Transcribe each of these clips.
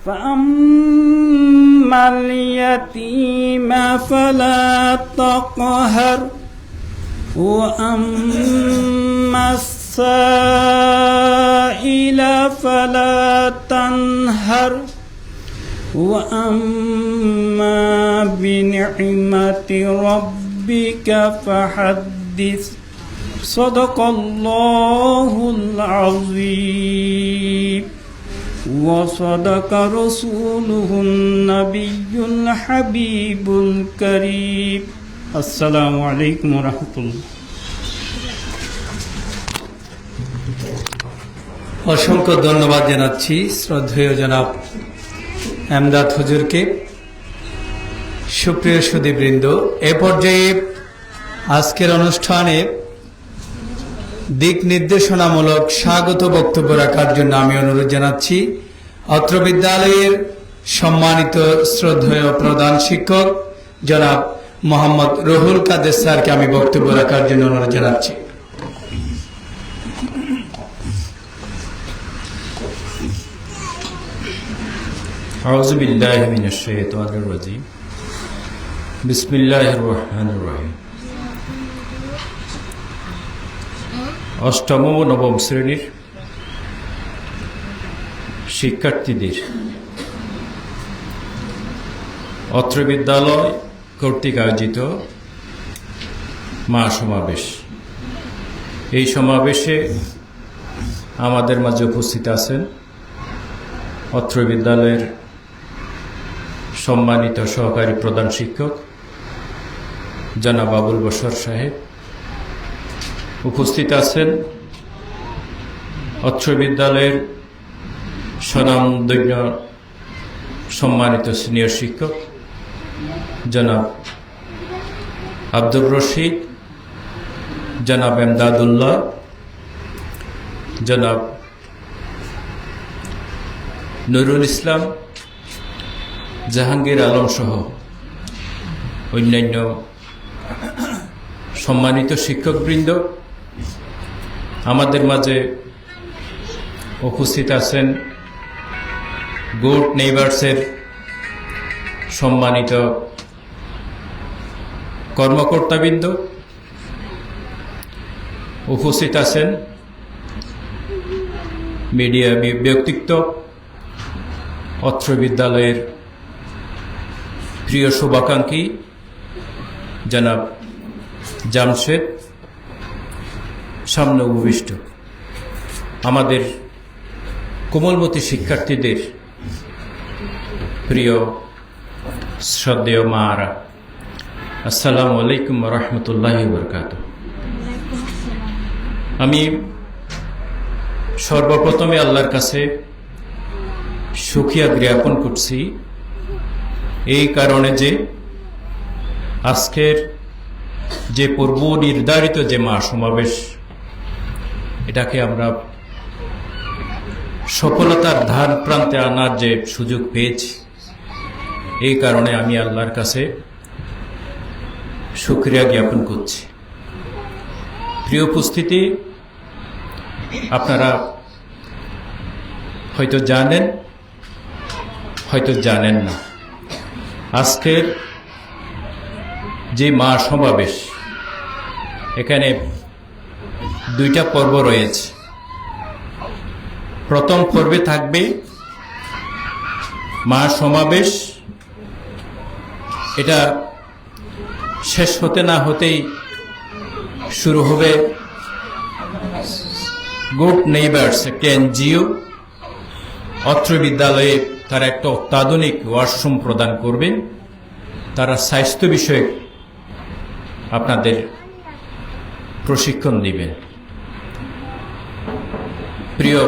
فأما اليتيم فلا تقهر وأما السائل فلا تنهر وأما بنعمة ربك فحدث صدق الله العظيم وصدق رسوله النبي الحبيب الكريم السلام عليكم ورحمة الله অসংখ্য ধন্যবাদ জানাচ্ছি শ্রদ্ধেয় জনাব এমদাদ হুজুরকে। সুপ্রিয় সুধীবৃন্দ, এ পর্যায়ে আজকের অনুষ্ঠানে দিক নির্দেশনামূলক স্বাগত বক্তব্য রাখার জন্য আমি অনুরোধ জানাচ্ছি অত্র বিদ্যালয়ের সম্মানিত শ্রদ্ধেয় প্রধান শিক্ষক জনাব মোহাম্মদ রুহুল কাদের স্যারকে আমি বক্তব্য রাখার জন্য অনুরোধ জানাচ্ছি। আউযু বিল্লাহি মিনাশ শাইতানির রাজীম বিসমিল্লাহির রহমানির রহিম। অষ্টম ও নবম শ্রেণীর শিক্ষার্থীদের অত্র বিদ্যালয় কর্তৃক আয়োজিত মহাসমাবেশ, এই সমাবেশে আমাদের মাঝে উপস্থিত আছেন অত্র বিদ্যালয়ের সম্মানিত সহকারী প্রধান শিক্ষক জনাব আবুল বশর সাহেব, উপস্থিত আছেন অত্র বিদ্যালয়ের স্বনামধন্য সম্মানিত সিনিয়র শিক্ষক জনাব আব্দুর রশিদ, জনাব এমদাদুল্লাহ, জনাব নুরুল ইসলাম, জাহাঙ্গীর আলম সহ অন্যান্য সম্মানিত শিক্ষকবৃন্দ, আমাদের মাঝে উপস্থিত আছেন গুড নেইবার্সের সম্মানিত কর্মকর্তাবৃন্দ, উপস্থিত আছেন মিডিয়া ব্যক্তিত্ব, অত্র বিদ্যালয়ের প্রিয় শুভাকাঙ্ক্ষী জনাব জামশেদ, সামনে উপবিষ্ট আমাদের কোমলমতি শিক্ষার্থীদের প্রিয় শ্রদ্ধেয় মারা, আসসালামু আলাইকুম রহমতুল্লাহি বরকাতুহু। আমি সর্বপ্রথমে আল্লাহর কাছে শুকরিয়া জ্ঞাপন করছি এই কারণে যে আজকের যে পূর্ব নির্ধারিত যে মহাসমাবেশ, এটাকে আমরা সফলতার ধার প্রান্তে আনার যে সুযোগ পেয়েছি, এই কারণে আমি আল্লাহর কাছে শুকরিয়া জ্ঞাপন করছি। প্রিয় উপস্থিতি, আপনারা হয়তো জানেন, হয়তো জানেন না, আজকের যে মহাসমাবেশ, এখানে দুইটা পর্ব রয়েছে। প্রথম পর্বে থাকবে মহাসমাবেশ, এটা শেষ হতে না হতেই শুরু হবে গুড নেইবার্স, একটা এনজিও অত্র বিদ্যালয়ে তারা একটা অত্যাধুনিক ওয়াশরুম প্রদান করবেন। তারা স্বাস্থ্য বিষয়ক আপনাদের প্রশিক্ষণ দিবেন। প্রিয়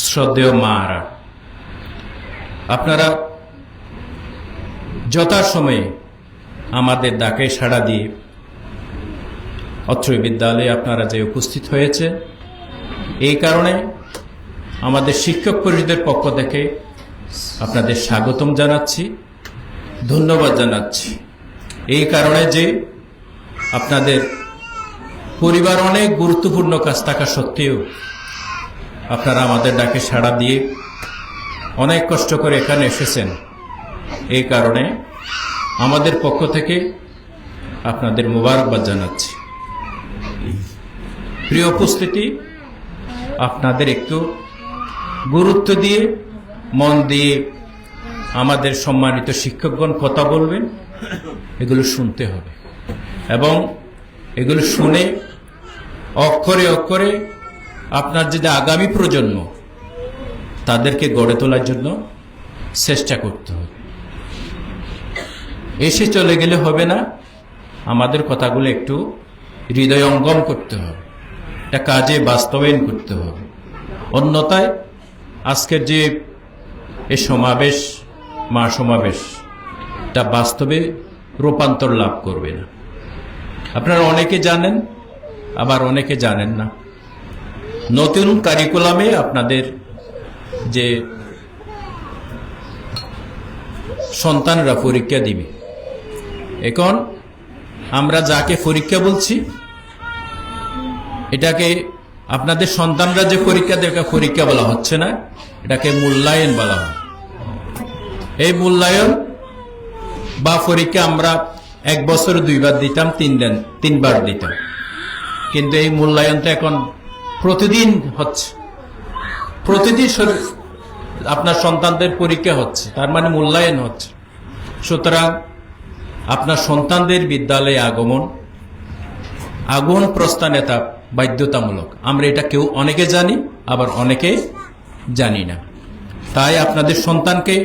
শ্রদ্ধেয় মারা, আপনারা যথাসময়ে আমাদের ডাকে সাড়া দিয়ে অত্র বিদ্যালয়ে আপনারা যে উপস্থিত হয়েছে, এই কারণে আমাদের শিক্ষক পরিষদের পক্ষ থেকে আপনাদের স্বাগতম জানাচ্ছি, ধন্যবাদ জানাচ্ছি। এই কারণে যে আপনাদের পরিবার অনেক গুরুত্বপূর্ণ কাজ থাকা সত্ত্বেও আপনারা আমাদের ডাকে সাড়া দিয়ে অনেক কষ্ট করে এখানে এসেছেন। এই কারণে আমাদের পক্ষ থেকে আপনাদের মোবারকবাদ জানাচ্ছি। প্রিয় উপস্থিতি, আপনাদের একটু গুরুত্ব দিয়ে মন দিয়ে আমাদের সম্মানিত শিক্ষকগণ কথা বলবেন, এগুলো শুনতে হবে এবং এগুলো শুনে অক্ষরে অক্ষরে আপনার যে আগামী প্রজন্ম তাদেরকে গড়ে তোলার জন্য চেষ্টা করতে হবে। এসে চলে গেলে হবে না, আমাদের কথাগুলো একটু হৃদয়ঙ্গম করতে হবে, এটা কাজে বাস্তবায়ন করতে হবে। অন্যথায় আজকের যে এই সমাবেশ, মহাসমাবেশ, এটা বাস্তবে রূপান্তর লাভ করবে না। আপনারা অনেকে জানেন, আবার অনেকে জানেন না। নতুন কারিকুলামে আপনাদের যে সন্তানরা পরীক্ষা দিবে, এখন আমরা যাকে পরীক্ষা বলছি এটাকে আপনাদের সন্তানরা যে পরীক্ষা দেবে পরীক্ষা বলা হচ্ছে না, এটাকে মূল্যায়ন বলা হয়। এই মূল্যায়ন বা পরীক্ষা আমরা এক বছরে 2 বার দিতাম, 3 বার দিতাম, কিন্তু এই মূল্যায়নটা এখন প্রতিদিন হচ্ছে। প্রতিদিন আপনার সন্তানদের পরীক্ষা হচ্ছে, তার মানে মূল্যায়ন হচ্ছে। সুতরাং আপনার সন্তানদের বিদ্যালয়ে আগমন প্রস্থান এটা বাধ্যতামূলক। আমরা এটা কেউ অনেকে জানি, আবার অনেকে জানি না। তাই আপনাদের সন্তানকে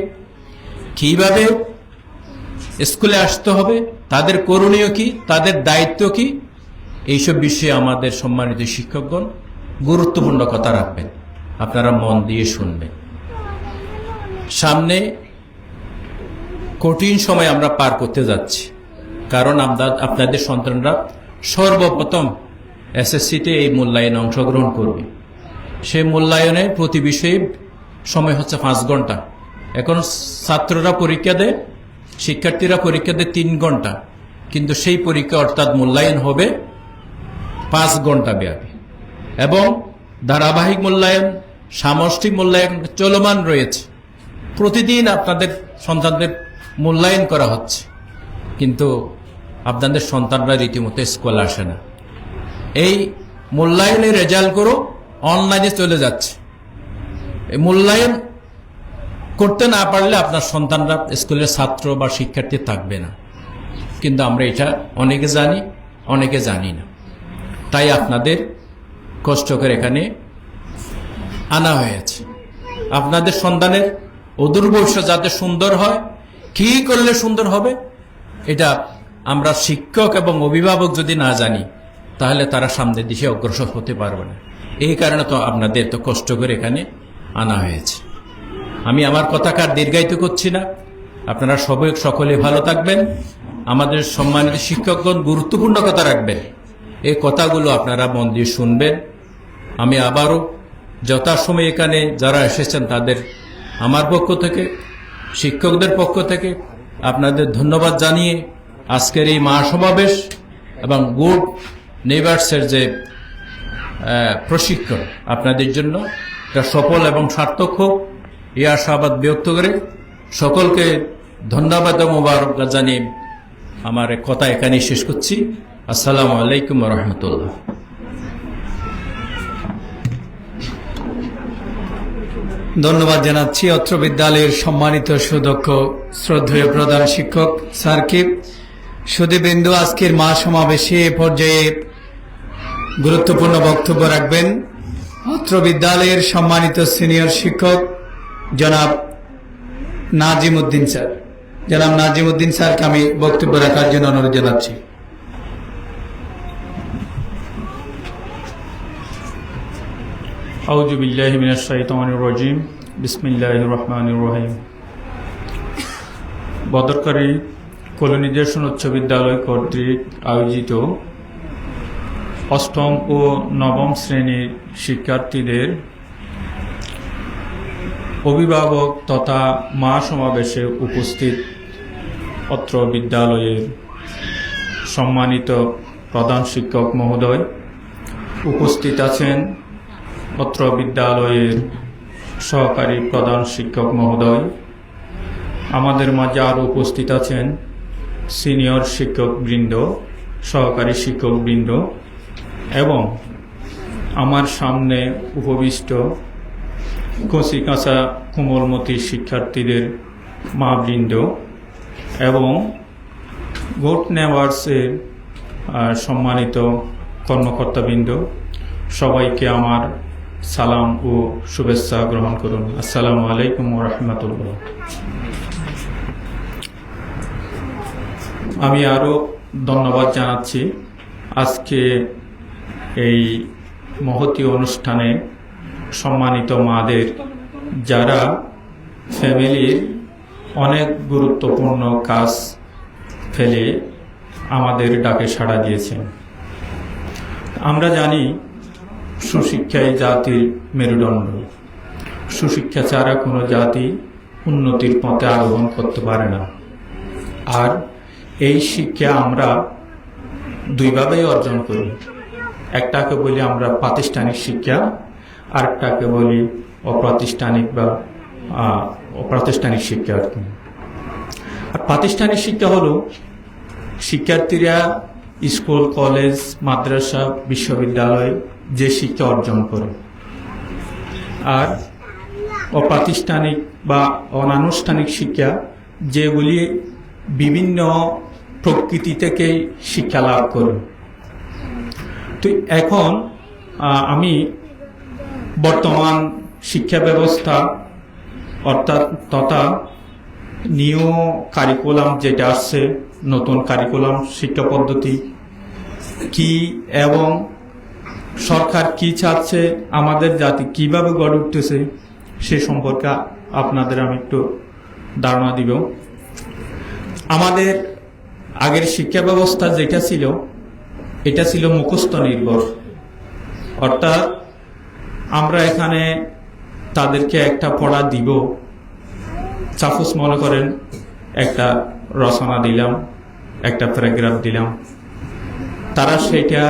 কিভাবে স্কুলে আসতে হবে, তাদের করণীয় কি, তাদের দায়িত্ব কি, এইসব বিষয়ে আমাদের সম্মানিত শিক্ষকগণ গুরুত্বপূর্ণ কথা রাখবেন। আপনারা মন দিয়ে শুনবেন। সামনে কঠিন সময় আমরা পার করতে যাচ্ছি, কারণ আপনাদের সন্তানরা সর্বপ্রথম এসএসসিতে এই মূল্যায়নে অংশগ্রহণ করবে। সেই মূল্যায়নে প্রতি বিষয়ে সময় হচ্ছে 5 ঘন্টা। এখন ছাত্ররা পরীক্ষা দেয়, শিক্ষার্থীরা পরীক্ষা দেয় 3 ঘন্টা, কিন্তু সেই পরীক্ষা অর্থাৎ মূল্যায়ন হবে 5 ঘন্টা ব্যাপী। এবং ধারাবাহিক মূল্যায়ন, সামষ্টিক মূল্যায়ন চলমান রয়েছে। প্রতিদিন আপনাদের সন্তানদের মূল্যায়ন করা হচ্ছে, কিন্তু আপনাদের সন্তানরা রীতিমতো স্কুল আসে না। এই মূল্যায়নের রেজাল্টগুলো অনলাইনে চলে যাচ্ছে। এই মূল্যায়ন করতে না পারলে আপনার সন্তানরা স্কুলের ছাত্র বা শিক্ষার্থী থাকবে না। কিন্তু আমরা এটা অনেকে জানি, অনেকে জানি না। তাই আপনাদের কষ্ট করে এখানে আনা হয়েছে। আপনাদের সন্তানের অদূর ভবিষ্যৎ যাতে সুন্দর হয়, কি করলে সুন্দর হবে, এটা আমরা শিক্ষক এবং অভিভাবক যদি না জানি, তাহলে তারা সামনের দিকে অগ্রসর হতে পারবে না। এই কারণে তো আপনাদের তো কষ্ট করে এখানে আনা হয়েছে। আমি আমার কথাকে আর দীর্ঘায়িত করছি না। আপনারা সকলে ভালো থাকবেন। আমাদের সম্মানিত শিক্ষকগণ গুরুত্বপূর্ণ কথা রাখবেন, এই কথাগুলো আপনারা মন দিয়ে শুনবেন। আমি আবারও যথাসময়ে এখানে যারা এসেছেন তাদের আমার পক্ষ থেকে, শিক্ষকদের পক্ষ থেকে আপনাদের ধন্যবাদ জানিয়ে আজকের এই মহাসমাবেশ এবং গুড নেইবার্সের যে প্রশিক্ষণ আপনাদের জন্য এটা সফল এবং সার্থক হোক, এই আশাবাদ ব্যক্ত করে সকলকে ধন্যবাদ এবং মোবারকবাদ জানিয়ে আমার কথা এখানেই শেষ করছি। আসসালামু আলাইকুম ওয়া রাহমাতুল্লাহ। ধন্যবাদ জানাচ্ছি অত্র বিদ্যালয়ের সম্মানিত সুদক্ষ শ্রদ্ধেয় প্রধান শিক্ষক স্যারকে। সুধীবৃন্দু, আজকের মহাসমাবেশে এ পর্যায়ে গুরুত্বপূর্ণ বক্তব্য রাখবেন অত্র বিদ্যালয়ের সম্মানিত সিনিয়র শিক্ষক জনাব নাজিম উদ্দিন স্যার। জনাব নাজিম উদ্দিন স্যারকে আমি বক্তব্য রাখার জন্য অনুরোধ জানাচ্ছি। আউযু বিল্লাহি মিনাশ শাইতানির রাজিম। বিসমিল্লাহির রহমানির রহিম। বদরকারী কলোনিদেশন উচ্চ বিদ্যালয় কর্তৃক আয়োজিত অষ্টম ও নবম শ্রেণীর শিক্ষার্থীদের অভিভাবক তথা মহাসমাবেশে উপস্থিত অত্র বিদ্যালয়ের সম্মানিত প্রধান শিক্ষক মহোদয়, উপস্থিত আছেন অত্র বিদ্যালয়ের সহকারী প্রধান শিক্ষক মহোদয়, আমাদের মাঝে আরও উপস্থিত আছেন সিনিয়র শিক্ষকবৃন্দ, সহকারী শিক্ষকবৃন্দ এবং আমার সামনে উপবিষ্ট কচি কাঁচা কোমলমতি শিক্ষার্থীদের মাবৃন্দ এবং গোট নেওয়ার্সের সম্মানিত কর্মকর্তাবৃন্দ, সবাইকে আমার সালাম ও শুভেচ্ছা গ্রহণ করুন। আসসালামু আলাইকুম ওয়া রাহমাতুল্লাহ। আমি আরও ধন্যবাদ জানাচ্ছি আজকে এই মহতী অনুষ্ঠানে সম্মানিত মাদের, যারা ফ্যামিলির অনেক গুরুত্বপূর্ণ কাজ ফেলে আমাদের ডাকে সাড়া দিয়েছেন। আমরা জানি সুশিক্ষাই জাতির মেরুদণ্ড। সুশিক্ষা ছাড়া কোনো জাতি উন্নতির পথে আরোহণ করতে পারে না। আর এই শিক্ষা আমরা দুইভাবেই অর্জন করি। একটাকে বলি আমরা প্রাতিষ্ঠানিক শিক্ষা, আরেকটাকে বলি অপ্রাতিষ্ঠানিক বা অপ্রাতিষ্ঠানিক শিক্ষা। আর প্রাতিষ্ঠানিক শিক্ষা হলো শিক্ষার্থীরা স্কুল, কলেজ, মাদ্রাসা, বিশ্ববিদ্যালয় যে শিক্ষা অর্জন করে। আর অপ্রাতিষ্ঠানিক বা অনানুষ্ঠানিক শিক্ষা যেগুলি বিভিন্ন প্রকৃতি থেকে শিক্ষা লাভ করে। তো এখন আমি বর্তমান শিক্ষা ব্যবস্থা অর্থাৎ তথা নিউ কারিকুলাম যেটা আসছে, নতুন কারিকুলাম শিক্ষা পদ্ধতি কি এবং সরকার কি চাচ্ছে, আমাদের জাতি কিভাবে গড়ে উঠতেছে সে সম্পর্কে আপনাদের আমি একটু ধারণা দিব। আমাদের আগের শিক্ষা ব্যবস্থা যেটা ছিল, এটা ছিল মুখস্থ নির্ভর। অর্থাৎ আমরা এখানে তাদেরকে একটা পড়া দিব, সাপোজ মনে করেন একটা রচনা দিলাম, একটা প্যারাগ্রাফ দিলাম, তারা সেটা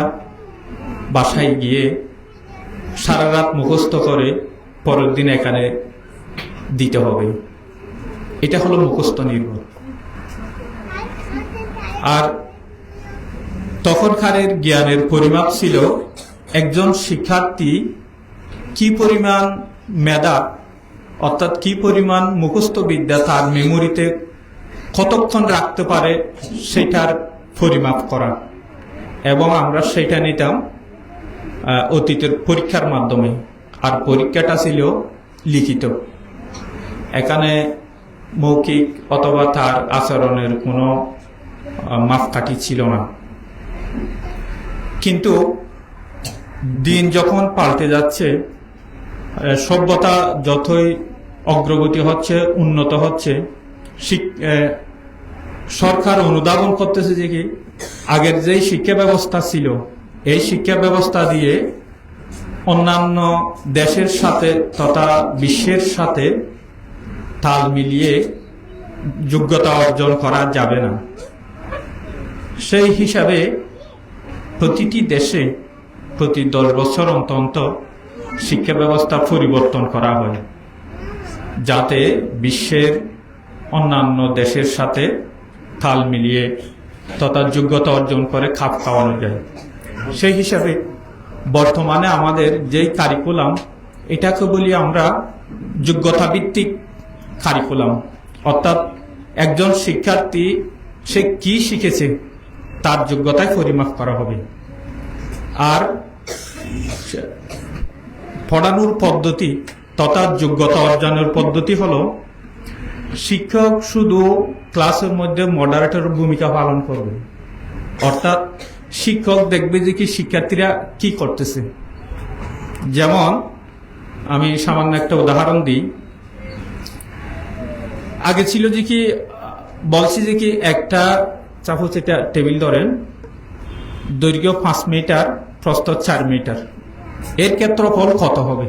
বাসায় গিয়ে সারা রাত মুখস্থ করে পরের দিন এখানে দিতে হবে। এটা হলো মুখস্থ নির্ভর। আর তখনকারের জ্ঞানের পরিমাপ ছিল একজন শিক্ষার্থী কি পরিমাণ মেধা অর্থাৎ কি পরিমাণ মুখস্থ বিদ্যা তার মেমোরিতে কতক্ষণ রাখতে পারে সেটার পরিমাপ করা, এবং আমরা সেটা নিতাম অতীতের পরীক্ষার মাধ্যমে। আর পরীক্ষাটা ছিল লিখিত। এখানে মৌখিক অথবা তার আচরণের কোনো মাপকাঠি ছিল না। কিন্তু দিন যখন পাল্টে যাচ্ছে, সভ্যতা যতই অগ্রগতি হচ্ছে, উন্নত হচ্ছে, সরকার অনুধাবন করতেছে যে কি আগের যেই শিক্ষা ব্যবস্থা ছিল, এই শিক্ষা ব্যবস্থা দিয়ে অন্যান্য দেশের সাথে তথা বিশ্বের সাথে তাল মিলিয়ে যোগ্যতা অর্জন করা যাবে না। সেই হিসাবে প্রতিটি দেশে প্রতি 10 বছর অন্তর শিক্ষা ব্যবস্থা পরিবর্তন করা হয়, যাতে বিশ্বের অন্যান্য দেশের সাথে তাল মিলিয়ে তথা যোগ্যতা অর্জন করে খাপ খাওয়ানো যায়। সেই হিসাবে বর্তমানে আমাদের যেই কারিকুলাম, এটাকে বলি আমরা যোগ্যতা ভিত্তিক কারিকুলাম। অর্থাৎ একজন শিক্ষার্থী সে কি শিখেছে তার যোগ্যতায় পরিমাপ করা হবে। আর পড়ানোর পদ্ধতি তথা যোগ্যতা অর্জনের পদ্ধতি হলো শিক্ষক শুধু ক্লাসের মধ্যে মডারেটর ভূমিকা পালন করবে। অর্থাৎ শিক্ষক দেখবে যে কি শিক্ষার্থীরা কি করতেছে। যেমন আমি সামান্য একটা উদাহরণ দিই। আগে ছিল যে কি বলছি যে কি একটা সাপোজ এটা টেবিল ধরেন, দৈর্ঘ্য 5 মিটার, প্রস্থ 4 মিটার, এর ক্ষেত্রফল কত হবে?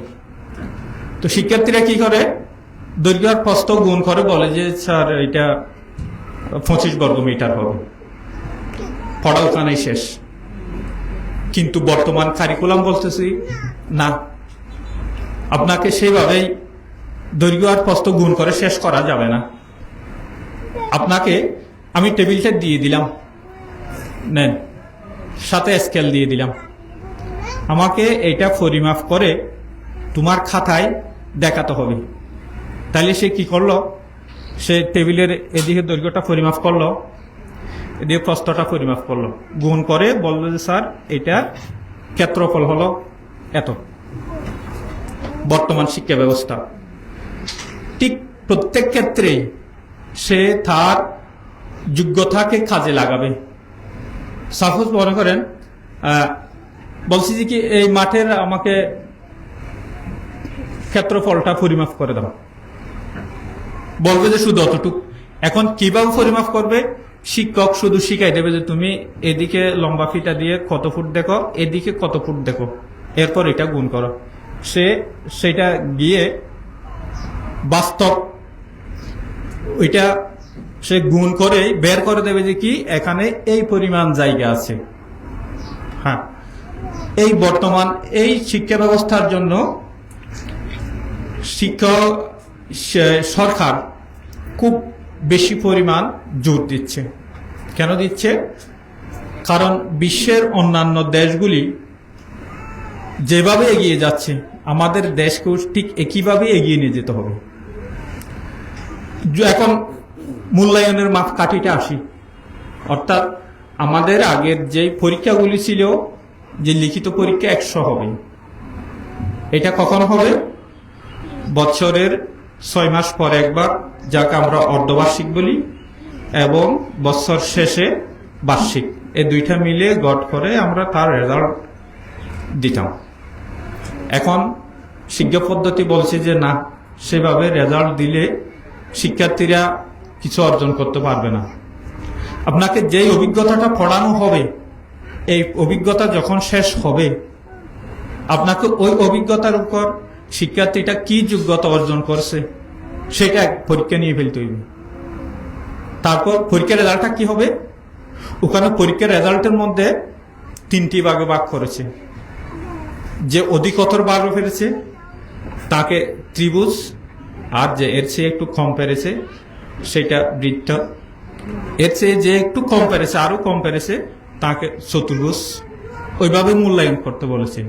তো শিক্ষার্থীরা কি করে, দৈর্ঘ্য আর প্রস্থ গুণ করে বলে যে স্যার এটা 25 বর্গ মিটার হবে, পড়া ওখানেই শেষ। কিন্তু বর্তমান কারিকুলাম বলতেছি না, আপনাকে সেইভাবেই দৈর্ঘ্য আর প্রস্থ গুণ করে শেষ করা যাবে না। আপনাকে আমি টেবিলটা দিয়ে দিলাম, নেন, সাথে স্কেল দিয়ে দিলাম, আমাকে এটা পরিমাপ করে তোমার খাতায় দেখাতে হবে। তাহলে সে কি করলো, সে টেবিলের এদিকে দৈর্ঘ্যটা পরিমাপ করলো, এদিকে প্রস্থটা পরিমাপ করলো, গুণ করে বললো যে স্যার এটা ক্ষেত্রফল হলো এত। বর্তমান শিক্ষা ব্যবস্থা ঠিক প্রত্যেক ক্ষেত্রেই সে তার যোগ্যতাকে কাজে লাগাবে। সাপোজ মনে করেন বলছি যে কি এই মাঠের আমাকে ক্ষেত্রফলটা পরিমাপ করে দাও, বলবে যে শুধু অতটুক। এখন কিভাবে পরিমাপ করবে, শিক্ষক শুধু শিখাই দেবে যে তুমি এদিকে লম্বা ফিতা দিয়ে কত ফুট দেখো, এদিকে কত ফুট দেখো, এরপর এটা গুণ করো। সেটা গিয়ে বাস্তব ওইটা সে গুণ করে বের করে দেবে যে কি এখানে এই পরিমাণ জায়গা আছে। হ্যাঁ, এই বর্তমান এই শিক্ষা ব্যবস্থার জন্য সরকার খুব বেশি পরিমাণ জোর দিচ্ছে। কেন দিচ্ছে? কারণ বিশ্বের অন্যান্য দেশগুলি যেভাবে এগিয়ে যাচ্ছে আমাদের দেশকেও ঠিক একইভাবে এগিয়ে নিয়ে যেতে হবে। এখন মূল্যায়নের মাপকাঠিটা আসি, অর্থাৎ আমাদের আগের যে পরীক্ষাগুলি ছিল, যে লিখিত পরীক্ষা 100 হবে, এটা কখন হবে? বছরের 6 মাস পর একবার, যাকে আমরা অর্ধবার্ষিক বলি, এবং বছর শেষে বার্ষিক। এই দুইটা মিলে গড় করে আমরা তার রেজাল্ট দিতাম। এখন শিক্ষা পদ্ধতি বলছে যে না, সেভাবে রেজাল্ট দিলে শিক্ষার্থীরা কিছু অর্জন করতে পারবে না। আপনাকে যেই অভিজ্ঞতাটা পড়ানো হবে, এই অভিজ্ঞতা যখন শেষ হবে, আপনাকে ওই অভিজ্ঞতার উপর শিক্ষার্থীটা কি যোগ্যতা অর্জন করছে সেটা পরীক্ষা নিয়ে ফেলতে হইবে। তারপর পরীক্ষার রেজাল্টটা কি হবে? ওখানে পরীক্ষার রেজাল্টের মধ্যে 3টি ভাগে ভাগ করেছে। যে অধিকতর ভাগ ফেলেছে তাকে ত্রিভুজ, আর যে এর চেয়ে একটু কম পেরেছে সেটা বৃত্ত, এর চেয়ে যে একটু কম পেরেছে, আরো কম পেরেছে, তাকে চতুর্ভুজ। ওইভাবে মূল্যায়ন করতে বলেছে।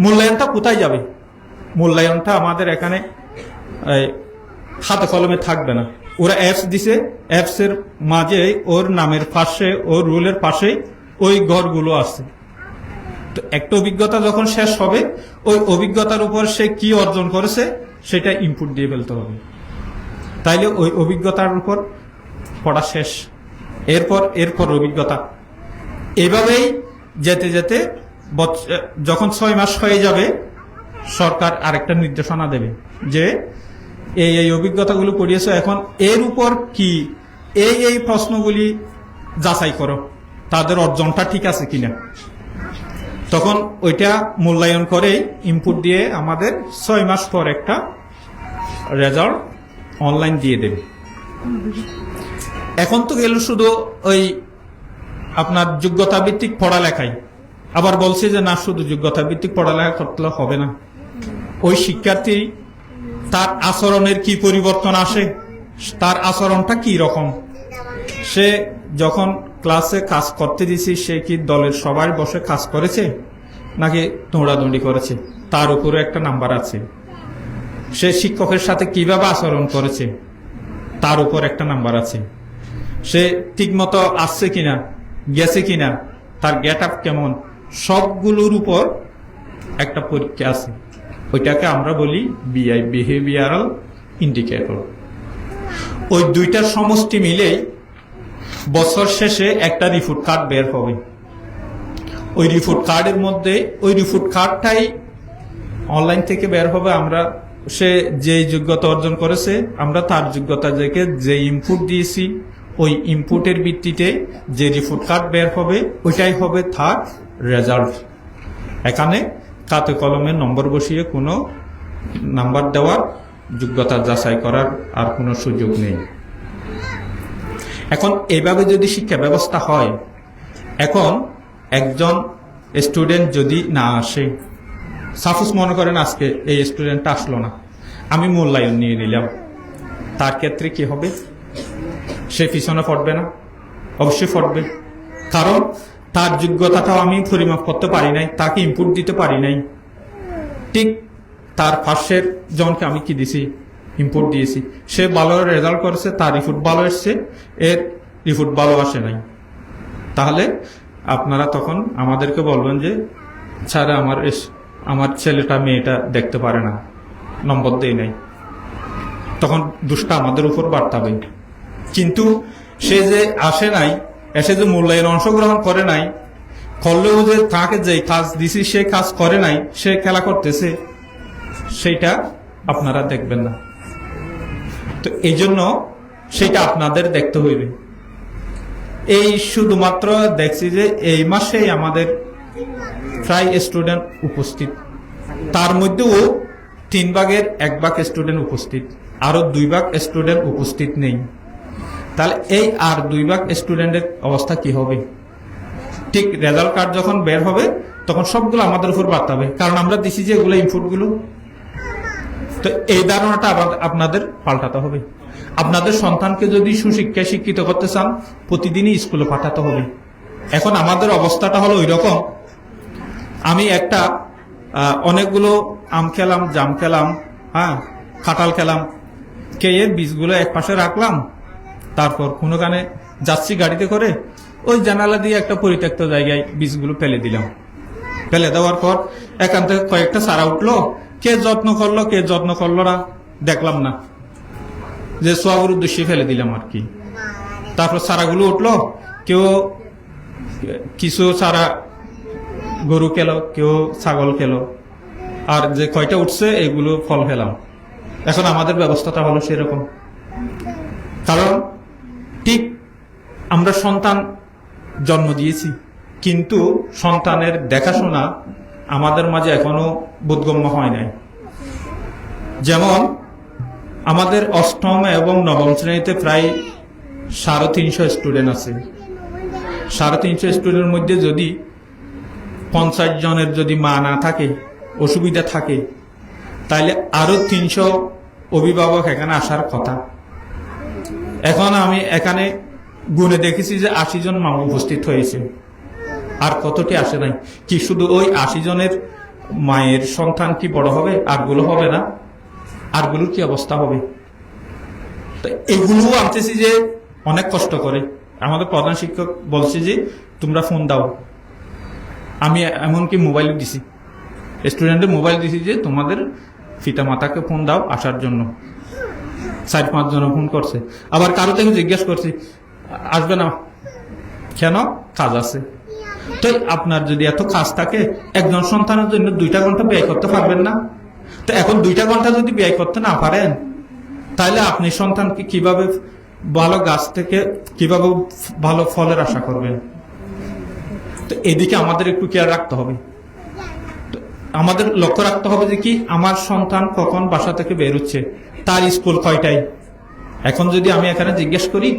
মূল্যায়নটা কোথায় যাবে? মূল্যায়নটা আমাদের এখানে হাতে কলমে থাকবে না। ওরা অ্যাপস দিছে, অ্যাপস এর মাঝে ওর নামের পাশে, ওর রুলের পাশে ওই ঘরগুলো আছে। তো একটা অভিজ্ঞতা যখন শেষ হবে, ওই অভিজ্ঞতার উপর সে কি অর্জন করেছে সেটা ইনপুট দিয়ে ফেলতে হবে। তাইলে ওই অভিজ্ঞতার উপর পড়া শেষ। এরপর অভিজ্ঞতা। এভাবেই যেতে যেতে যখন 6 মাস হয়ে যাবে, সরকার আরেকটা নির্দেশনা দেবে যে এই অভিজ্ঞতাগুলো পড়িয়েছে, এখন এর উপর কি এই প্রশ্নগুলি যাচাই করো, তাদের অর্জনটা ঠিক আছে কিনা। তখন ওইটা মূল্যায়ন করে ইনপুট দিয়ে আমাদের 6 মাস পর একটা রেজাল্ট অনলাইন দিয়ে দেবে। এখন তো গেল শুধু ওই আপনার যোগ্যতা ভিত্তিক পড়ালেখাই। আবার বলছে যে না, শুধু যোগ্যতা ভিত্তিক পড়ালেখা করতে হবে না, ওই শিক্ষার্থী তার আচরণের কি পরিবর্তন আসে, তার আচরণটা কি রকম, সে যখন ক্লাসে কাজ করতে দিছি সে কি দলের সবাই বসে কাজ করেছে নাকি দৌড়াদৌড়ি করেছে, তার উপরে একটা নাম্বার আছে। সে শিক্ষকের সাথে কিভাবে আচরণ করেছে তার উপর একটা নাম্বার আছে। সে ঠিকমতো আসছে কিনা, গেছে কিনা, তার গেট আপ কেমন, সবগুলোর উপর একটা পরীক্ষা আছে। ওইটাকে আমরা বলি বিআই, বিহেভিয়ারাল ইন্ডিকেটর। ওই দুইটার সমষ্টি মিলেই বছর শেষে একটা রিপোর্ট কার্ড বের হবে। ওই রিপোর্ট কার্ডের মধ্যে ওই রিপোর্ট কার্ডটাই অনলাইন থেকে বের হবে। আমরা সে যে যোগ্যতা অর্জন করেছে, আমরা তার যোগ্যতা থেকে যে ইনপুট দিয়েছি, ওই ইনপুটের ভিত্তিতে যে রিপোর্ট কার্ড বের হবে ওইটাই হবে তার রেজাল্ট। এখানে কাতে কলমে নম্বর বসিয়ে কোনো নাম্বার দেওয়ার, যোগ্যতা যাচাই করার আর কোনো সুযোগ নেই। এখন এইভাবে যদি শিক্ষা ব্যবস্থা হয়, এখন একজন স্টুডেন্ট যদি না আসে, সাপোজ মনে করেন আজকে এই স্টুডেন্টটা আসলো না, আমি মূল্যায়ন নিয়ে নিলাম, তার ক্ষেত্রে কি হবে? সে পিছনে পড়বে না? অবশ্যই পড়বে, কারণ তার যোগ্যতাটাও আমি পরিমাপ করতে পারি নাই, তাকে ইনপুট দিতে পারি নাই। ঠিক তার পাশের জনকে আমি কি দিছি? ইনপুট দিয়েছি, সে ভালো রেজাল্ট করেছে, তার রিপোর্ট ভালো এসছে, এর রিপোর্ট ভালো আসে নাই। তাহলে আপনারা তখন আমাদেরকে বলবেন যে স্যার আমার ছেলেটা মেয়েটা দেখতে পারে না, নম্বর দেয় নাই, তখন দুষ্টা আমাদের উপর বার্তাবে। কিন্তু সে যে আসে নাই, এসে যে মূল্যায়ন অংশগ্রহণ করে নাই, করলেও যে তাকে যে কাজ দিছি সে কাজ করে নাই, সে খেলা করতেছে, সেইটা আপনারা দেখবেন না। তো এই জন্য সেটা আপনাদের দেখতে হইবে। এই শুধুমাত্র দেখছি যে এই মাসেই আমাদের প্রায় স্টুডেন্ট উপস্থিত, তার মধ্যেও 3 ভাগের 1 ভাগ স্টুডেন্ট উপস্থিত, আরো 2 ভাগ স্টুডেন্ট উপস্থিত নেই। তাহলে এই আর 2 ভাগ স্টুডেন্টের অবস্থা কি হবে? ঠিক রেজাল্ট কার্ড যখন বের হবে তখন সবগুলো আমাদের উপর বার্তাবে, কারণ আমরা দিছি যে এগুলো ইনপুটগুলো। তো এই ধারণাটা আপনাদের পাল্টাতে হবে। আপনাদের সন্তানকে যদি সুশিক্ষায় শিক্ষিত করতে চান, প্রতিদিনই স্কুলে পাঠাতে হবে। এখন আমাদের অবস্থাটা হলো ওই রকম, আমি একটা অনেকগুলো আম খেলাম, জাম খেলাম, হ্যাঁ, কাঁঠাল খেলাম, এর বীজগুলো এক পাশে রাখলাম, তারপর কোনোখানে যাচ্ছি গাড়িতে করে, ওই জানালা দিয়ে একটা পরিত্যক্ত জায়গায় বীজগুলো ফেলে দিলাম। ফেলে দেওয়ার পর এখান থেকে কয়েকটা চারা উঠলো, কে যত্ন করলো না দেখলাম না, যে সোয়াবের উদ্দেশ্যে ফেলে দিলাম আর কি। তারপর চারাগুলো উঠলো, কেউ কিছু চারা গরু খেলো, কেউ ছাগল খেলো, আর যে কয়টা উঠছে এগুলো ফল ফেলাম। এখন আমাদের ব্যবস্থাটা হলো সেরকম, কারণ ঠিক আমরা সন্তান জন্ম দিয়েছি, কিন্তু সন্তানের দেখাশোনা আমাদের মাঝে এখনো বোধগম্য হয় নাই। যেমন আমাদের অষ্টম এবং নবম শ্রেণীতে প্রায় 350 স্টুডেন্ট আছে। 350 স্টুডেন্টের মধ্যে যদি 50 জনের যদি মা না থাকে, অসুবিধা থাকে, তাইলে আরো 300 অভিভাবক এখানে আসার কথা। এখন আমি এখানে গুণে দেখেছি যে 80 জন মা উপস্থিত হয়েছে, আর কতটি আসে নাই। কি শুধু ওই 80 জনের মায়ের সন্তান কি বড় হবে? আরগুলো হবে না? আরগুলোর কি অবস্থা হবে? তো এগুলো আনতেছি যে অনেক কষ্ট করে। আমাদের প্রধান শিক্ষক বলছে যে তোমরা ফোন দাও, আমি এমনকি মোবাইল দিছি, স্টুডেন্টের মোবাইল দিছি যে তোমাদের পিতা মাতাকে ফোন দাও আসার জন্য। 4-5 জন ফোন করছে, আবার কারো থেকে জিজ্ঞেস করছি আসবে না কেন? কাজ আছে। তো আপনার যদি এত কাজ থাকে, একজন সন্তানের জন্য 2টা ঘন্টা ব্যয় করতে পারবেন না? তো এখন 2টা ঘন্টা যদি ব্যয় করতে না পারেন, তাহলে আপনি সন্তানকে কিভাবে ভালো গাছ থেকে কিভাবে ভালো ফলের আশা করবেন? তো এদিকে আমাদের একটু কেয়ার রাখতে হবে। আমাদের লক্ষ্য রাখতে হবে যে কি আমার সন্তান কখন বাসা থেকে বের হচ্ছে, তার স্কুল কয়টায়। এখন যদি আমি এখানে জিজ্ঞেস করি,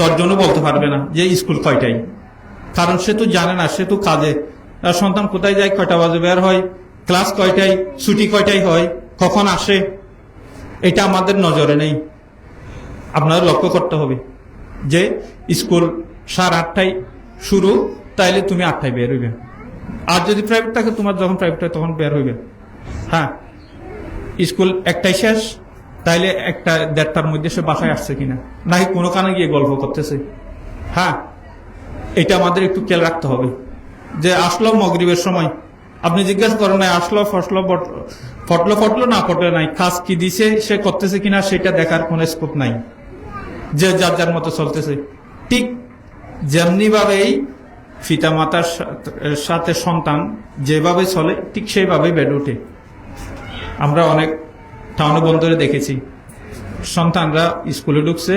10 জনও বলতে পারবে না যে স্কুল কয়টায়, কারণ সে তো জানে না, সে তো কাজে। তার সন্তান কোথায় যায়, কয়টা বাজে বের হয়, ক্লাস কয়টায়, ছুটি কয়টায় হয়, কখন আসে, এটা আমাদের নজরে নেই। আপনার লক্ষ্য করতে হবে যে স্কুল 8:30টায় শুরু, তাইলে তুমি 8টায় বের হইবে। আর যদি প্রাইভেট থাকে, তোমার যখন প্রাইভেট হয় তখন বের হইবে। হ্যাঁ, স্কুল 1টায় শেষ, তাইলে 1টা-1:30টার মধ্যে সে বাসায় আসছে কিনা, নাকি কোনো কানে গিয়ে গল্প করতেছে। হ্যাঁ, এটা আমাদের একটু খেয়াল রাখতে হবে। যে আসলো মগরিবের সময়, আপনি জিজ্ঞাসা করেন নাই আসলো ফটলো না ফটলো নাই, কাজ কি দিছে সে করতেছে কিনা সেটা দেখার কোন স্কোপ নাই, যে যার যার মতো চলতেছে। ঠিক যেমনি ভাবেই পিতা মাতার সাথে সন্তান যেভাবে চলে, ঠিক সেইভাবেই বেড়ে ওঠে। আমরা অনেক টাউন বন্দরে দেখেছি, সন্তানরা স্কুলে ঢুকছে,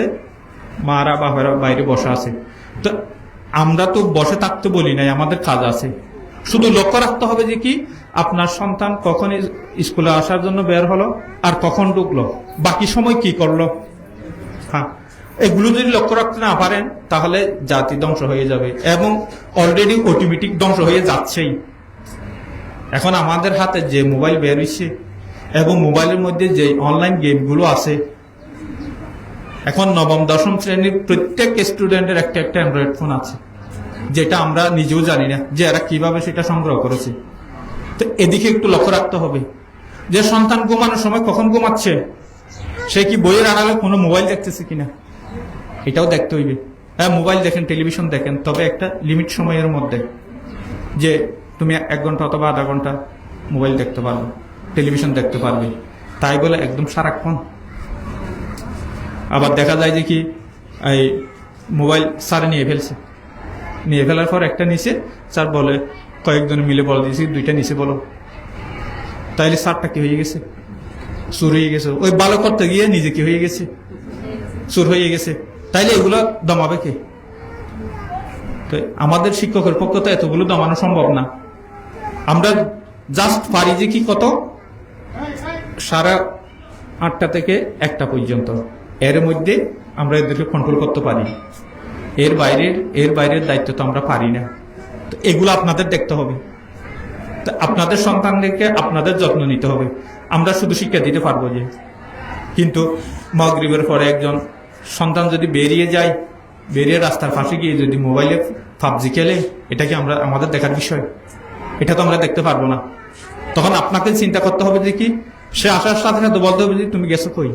মারা বাবারা বাইরে বসা আছে। তো আমরা তো বসে থাকতে বলি নাই, আমাদের কাজ আছে। শুধু লক্ষ্য রাখতে হবে যে কি আপনার সন্তান কখন স্কুলে আসার জন্য বের হলো আর কখন ঢুকলো, বাকি সময় কি করলো। হ্যাঁ, এগুলো যদি লক্ষ্য রাখতে না পারেন, তাহলে জাতি ধ্বংস হয়ে যাবে, এবং অলরেডি অটোমেটিক ধ্বংস হয়ে যাচ্ছেই। এখন আমাদের হাতে যে মোবাইল বের হয়েছে এবং মোবাইলের মধ্যে যে অনলাইন গেমগুলো আছে, এখন নবম দশম শ্রেণীর প্রত্যেক স্টুডেন্টের একটা একটা অ্যান্ড্রয়েড ফোন আছে, যেটা আমরা নিজেও জানি না যে এরা কিভাবে সেটা সংগ্রহ করেছে। তো এদিকে একটু লক্ষ্য রাখতে হবে যে সন্তান ঘুমানোর সময় কখন ঘুমাচ্ছে, সে কি বইয়ের আড়ালে কোনো মোবাইল দেখতেছে কিনা, এটাও দেখতে হইবে। হ্যাঁ, মোবাইল দেখেন, টেলিভিশন দেখেন, তবে একটা লিমিট সময়ের মধ্যে, যে তুমি 1 ঘন্টা অথবা আধা ঘন্টা মোবাইল দেখতে পারবে, টেলিভিশন দেখতে পারবে, তাই বলে একদম সারাক্ষণ। আবার দেখা যায় যে কি এই মোবাইল স্যার নিয়ে ফেলছে, নিয়ে ফেলার পর একটা নিচে স্যার বলে, কয়েকজন মিলে বলে দিয়েছি 2টা নিচে বলো, তাইলে স্যারটা কি হয়ে গেছে, চুর হয়ে গেছে। ওই ভালো করতে গিয়ে নিজে কি হয়ে গেছে, চুর হয়ে গেছে। তাইলে এগুলো দমাবে কে? তো আমাদের শিক্ষকের পক্ষে তো এতগুলো দমানো সম্ভব না। আমরা জাস্ট পারি যে কি কত 8:30 থেকে 1টা পর্যন্ত, এর মধ্যে আমরা এদেরকে কন্ট্রোল করতে পারি। এর বাইরের দায়িত্ব তো আমরা পারি না। তো এগুলো আপনাদের দেখতে হবে। তো আপনাদের সন্তানদেরকে আপনাদের যত্ন নিতে হবে। আমরা শুধু শিক্ষা দিতে পারবো যে, কিন্তু মাগরিবের পরে একজন সন্তান যদি বেরিয়ে যায়, বেরিয়ে রাস্তার পাশে গিয়ে যদি মোবাইলে পাবজি খেলে, এটা কি আমাদের দেখার বিষয়? এটা তো আমরা দেখতে পারবো না। তখন আপনাকে চিন্তা করতে হবে যে কি, সে আসার সাথে সাথে বলতে হবে যে তুমি গেছো কই,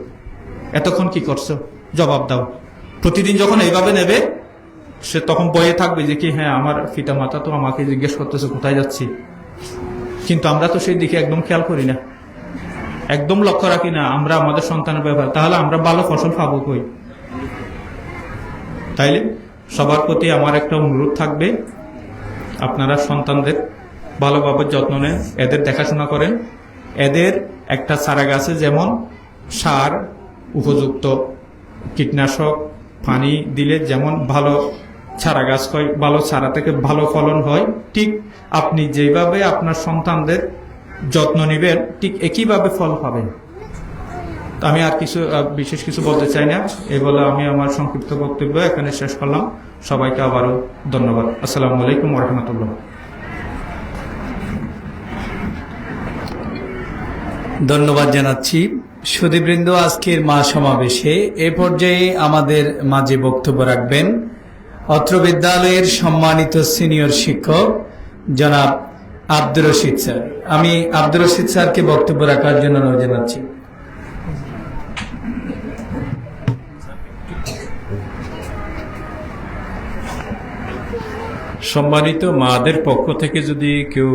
এতক্ষণ কি করছো, জবাব দাও। প্রতিদিন যখন এইভাবে নেবে, সে তখন বয়ে থাকবে যে কি, হ্যাঁ আমার পিতা মাতা তো আমাকে জিজ্ঞেস করতেছে কোথায় যাচ্ছি, কিন্তু আমরা তো সেই দিকে একদম খেয়াল করি না, একদম লক্ষ্য রাখি না আমরা আমাদের সন্তানের ব্যাপারে। তাহলে আমরা ভালো ফসল পাবো কই? তাইলে সবার প্রতি আমার একটা অনুরোধ থাকবে, আপনারা সন্তানদের ভালোভাবে যত্ন নেন, এদের দেখাশোনা করেন। এদের একটা চারা গাছে যেমন সার, উপযুক্ত কীটনাশক, পানি দিলে যেমন ভালো চারা গাছ হয়, ভালো চারা থেকে ভালো ফলন হয়, ঠিক আপনি যেভাবে আপনার সন্তানদের যত্ন নেবেন, ঠিক একইভাবে ফল পাবেন। আমি আর বিশেষ কিছু বলতে চাই না। এই বলে আমি আমার সংক্ষিপ্ত বক্তব্য এখানে শেষ করলাম। সবাইকে আবারও ধন্যবাদ। আসসালামু আলাইকুম ওয়া রাহমাতুল্লাহ। ধন্যবাদ জানাচ্ছি। সুধীবৃন্দ, আজকের মা সমাবেশে এ পর্যায়ে আমাদের মাঝে বক্তব্য রাখবেন অত্র বিদ্যালয়ের সম্মানিত সিনিয়র শিক্ষক জনাব আব্দুর রশিদ স্যার। আমি আব্দুর রশিদ স্যারকে বক্তব্য রাখার জন্য অনুরোধ জানাচ্ছি। সম্মানিত মাদের পক্ষ থেকে যদি কেউ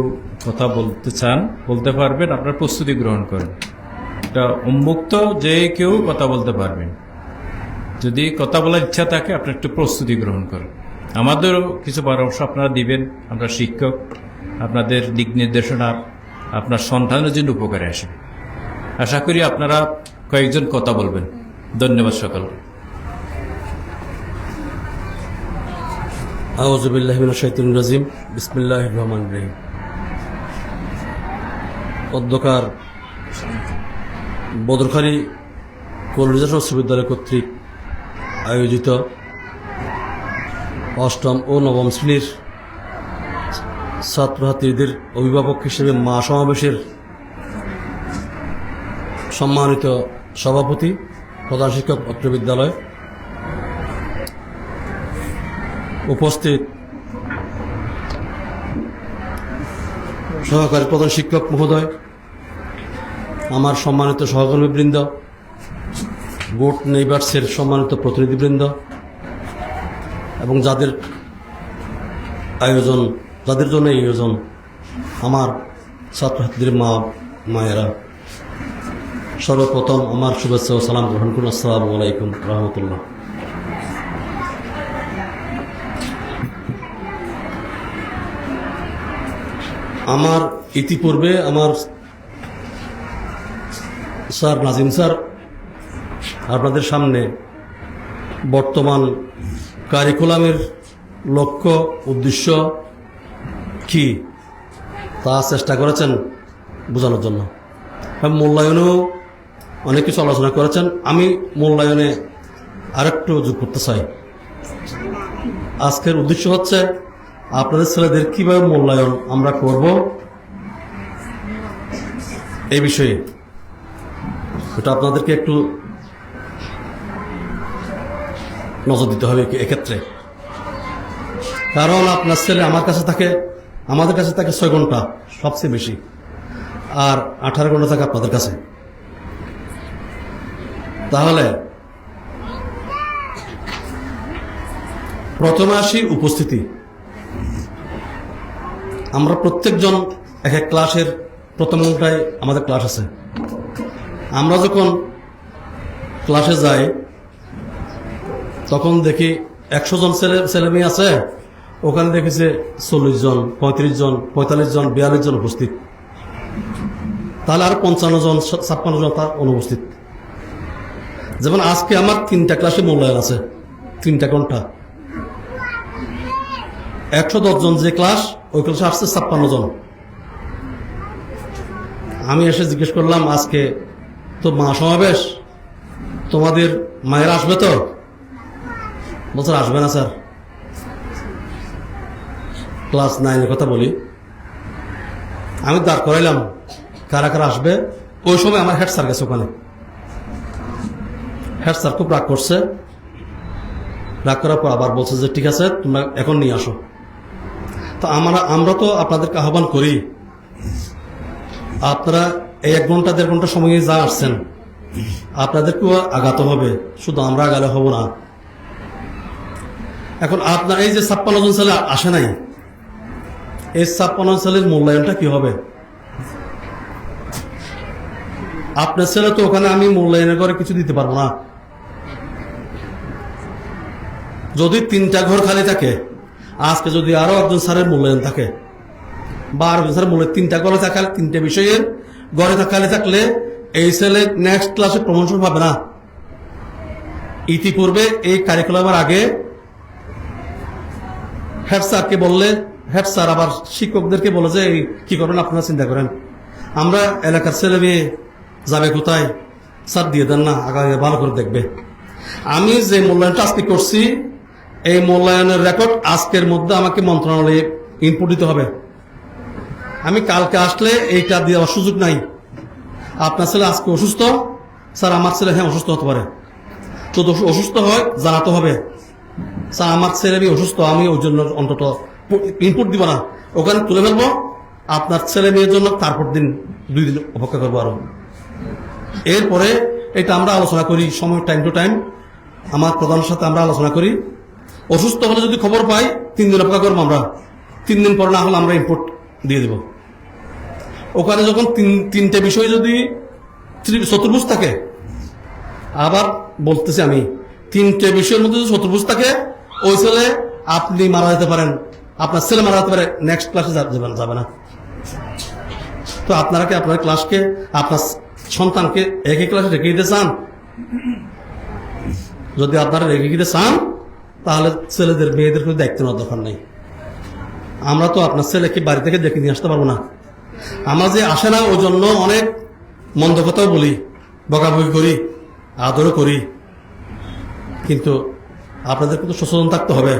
কথা বলতে চান বলতে পারবেন, আপনার প্রস্তুতি গ্রহণ করেন। এটা উন্মুক্ত, যে কেউ কথা বলতে পারবেন। যদি কথা বলার ইচ্ছা থাকে আপনি একটু প্রস্তুতি গ্রহণ করেন। আমাদেরও কিছু পরামর্শ আপনারা দিবেন। আমরা শিক্ষক, আপনাদের দিক নির্দেশনা আপনার সন্তানের জন্য উপকারে আসে। আশা করি আপনারা কয়েকজন কথা বলবেন। ধন্যবাদ সকলকে। আউযু বিল্লাহি মিনাশ শাইতানির রাজিম। বিসমিল্লাহির রহমানির রহিম। অধ্যকার বদরখালী কলেজ বিশ্ববিদ্যালয় কর্তৃক আয়োজিত অষ্টম ও নবম শ্রেণীর ছাত্রছাত্রীদের অভিভাবক হিসেবে মা সমাবেশের সম্মানিত সভাপতি, প্রধান শিক্ষক অত্র বিদ্যালয়, উপস্থিত সহকারী প্রধান শিক্ষক মহোদয়, আমার সম্মানিত সহকর্মীবৃন্দ, গুড নেইবার্সের সম্মানিত প্রতিনিধিবৃন্দ এবং যাদের জন্য এই আয়োজন, আমার ছাত্রছাত্রীদের মায়েরা, সর্বপ্রথম আমার শুভেচ্ছা ও সালাম গ্রহণ করুন। আসসালামু আলাইকুম রহমতুল্লাহ। আমার ইতিপূর্বে আমার স্যার নাজিম স্যার আপনাদের সামনে বর্তমান কারিকুলামের লক্ষ্য উদ্দেশ্য কি তা চেষ্টা করেছেন বোঝানোর জন্য। মূল্যায়নেও অনেক কিছু আলোচনা করেছেন। আমি মূল্যায়নে আরেকটু যোগ করতে চাই। আজকের উদ্দেশ্য হচ্ছে আপনাদের ছেলেদের কীভাবে মূল্যায়ন আমরা করব এই বিষয়ে এটা আপনাদেরকে একটু নজর দিতে হবে এক্ষেত্রে। কারণ আপনার ছেলে আমাদের কাছে থাকে 6 ঘন্টা সবচেয়ে বেশি, আর 18 ঘন্টা থাকে আপনাদের কাছে। তাহলে প্রথমে আসি উপস্থিতি। আমরা প্রত্যেকজন এক এক ক্লাসের প্রথম ঘন্টায় আমাদের ক্লাস আছে। আমরা যখন ক্লাসে যাই তখন দেখি 100 জন ছেলে মেয়ে আছে, ওখানে দেখেছে 40 জন, 35 জন, 45 জন, 42 জন উপস্থিত। তাহলে আর 55 জন, 56 জন তার অনুপস্থিত। যেমন আজকে আমার 3টা ক্লাসে মূল্যায়ন আছে, 3টা ঘন্টা। 110 জন যে ক্লাস, ওই ক্লাসে আসছে 56 জন। আমি এসে জিজ্ঞেস করলাম, আজকে তো মা সমাবেশ, তোমাদের মায়ের আসবে তো? বলছে আসবে না স্যার। ক্লাস 9 কথা বলি। আমি দাঁড় করাইলাম কারা কারা আসবে। ওই সময় আমার হেড স্যার গেছে ওখানে। হেড স্যার খুব রাগ করছে। রাগ করার পর আবার বলছে যে ঠিক আছে, তোমরা এখন নিয়ে আসো। তো আমরা তো আপনাদেরকে আহ্বান করি, আপনারা এই 1 ঘন্টা 1.5 ঘন্টা সময়ে যা আসছেন, আপনাদেরকেও আগাতে হবে, শুধু আমরা আগালে হব না। এখন আপনার এই যে 56 জন ছেলে আসে নাই, এই 56 ছেলের মূল্যায়নটা কি হবে? আপনার ছেলে তো ওখানে আমি মূল্যায়নের করে কিছু দিতে পারবো না। যদি 3টা ঘর খালি থাকে, আজকে যদি আরো একজন স্যারের মূল্যায়ন থাকে বা আরো একজন স্যারের মূল্যায়ন, 3টা ঘরে থাকলে 3টে বিষয়ের ঘরে খালি থাকলে এই ছেলে নেক্সট ক্লাসে প্রমোশন পাবে না। ইতিপূর্বে এই কারিকুলামের আগে হেড স্যারকে বললে, হেড স্যার আবার শিক্ষকদেরকে বলে যে কি করবেন আপনারা চিন্তা করেন, আমরা এলাকার ছেলে মেয়ে যাবে কোথায়, স্যার দিয়ে দেন না, আগে ভালো করে দেখবে। আমি যে মূল্যায়নটা আজকে করছি, এই মূল্যায়নের রেকর্ড আজকের মধ্যে আমাকে মন্ত্রণালয়ে ইনপুট দিতে হবে। আমি কালকে আসলে এইটা দেওয়ার সুযোগ নাই। আপনার ছেলে আজকে অসুস্থ, স্যার আমার ছেলে হ্যাঁ অসুস্থ হতে পারে, যদি অসুস্থ হয় জানাতে হবে, স্যার আমার ছেলে মেয়ে অসুস্থ, আমি ওই জন্য অন্তত ইনপুট দিব না, ওখানে তুলে ফেলবো। আপনার ছেলে মেয়ের জন্য তারপর দিন 2 দিন অপেক্ষা করবো আরো। এরপরে এটা আমরা আলোচনা করি, সময় টাইম টু টাইম আমার প্রধানের সাথে আমরা আলোচনা করি। অসুস্থ হলে যদি খবর পাই 3 দিন অপেক্ষা করবো আমরা, 3 দিন পরে না হলে আমরা ইনপুট দিয়ে দেব। ওখানে যখন 3টে বিষয় যদি চতুর্ভুজ থাকে, আবার বলতেছি আমি, 3টে বিষয়ের মধ্যে যদি চতুর্ভুজ থাকে, ওই ছেলে আপনি মারা যেতে পারেন, আপনার ছেলে মারা যেতে পারে, নেক্সট ক্লাসে যাবে না। তো আপনারা কি আপনার ক্লাসকে, আপনার সন্তানকে একই ক্লাসে রেখে দিতে চান? যদি আপনারা রেখে দিতে চান, তাহলে ছেলেদের মেয়েদের কোনো দায়িত্ব নেওয়ার দরকার নেই। আমরা তো আপনার ছেলেকে বাড়ি থেকে দেখে নিয়ে আসতে পারবো না। আমরা যে আসে না ওই জন্য অনেক মন্দ কথাও বলি, বকাবকি করি, আদরও করি, কিন্তু আপনাদেরকে তো সচেতন থাকতে হবে।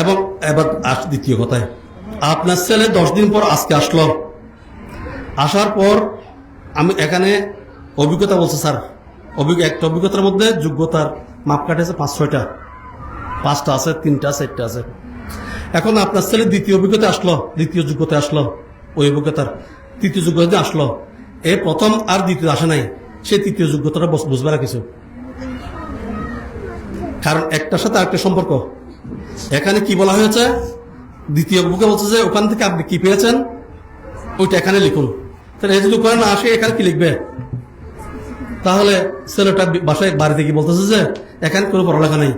এবং এবার দ্বিতীয় কথায়, আপনার ছেলে 10 দিন পর আজকে আসলো, আসার পর আমি এখানে অভিজ্ঞতা বলছে স্যার, একটা অভিজ্ঞতার মধ্যে যোগ্যতার মাপকাঠি আছে 5-6টা, 5টা আছে, 3টা আছে, 1টা আছে। এখন আপনার ছেলে দ্বিতীয় অভিজ্ঞতা আসলো, দ্বিতীয় যোগ্যতা আসলো, ওই অভিজ্ঞতার তৃতীয় যোগ্যতা আসলো, এই প্রথম আর দ্বিতীয় আসে নাই, সে তৃতীয় যোগ্যতাটা বুঝবে না কিছু। কারণ একটার সাথে আরেকটা সম্পর্ক। এখানে কি বলা হয়েছে, দ্বিতীয় বুকে বলছে যে ওখান থেকে আপনি কি পেয়েছেন ওইটা এখানে লিখুন। তাহলে এই যদি করে না আসে, এখানে কি লিখবে? তাহলে ছেলেটা বাসায় বাড়িতে কি বলতেছে যে এখানে কোনো পড়ালেখা নাই,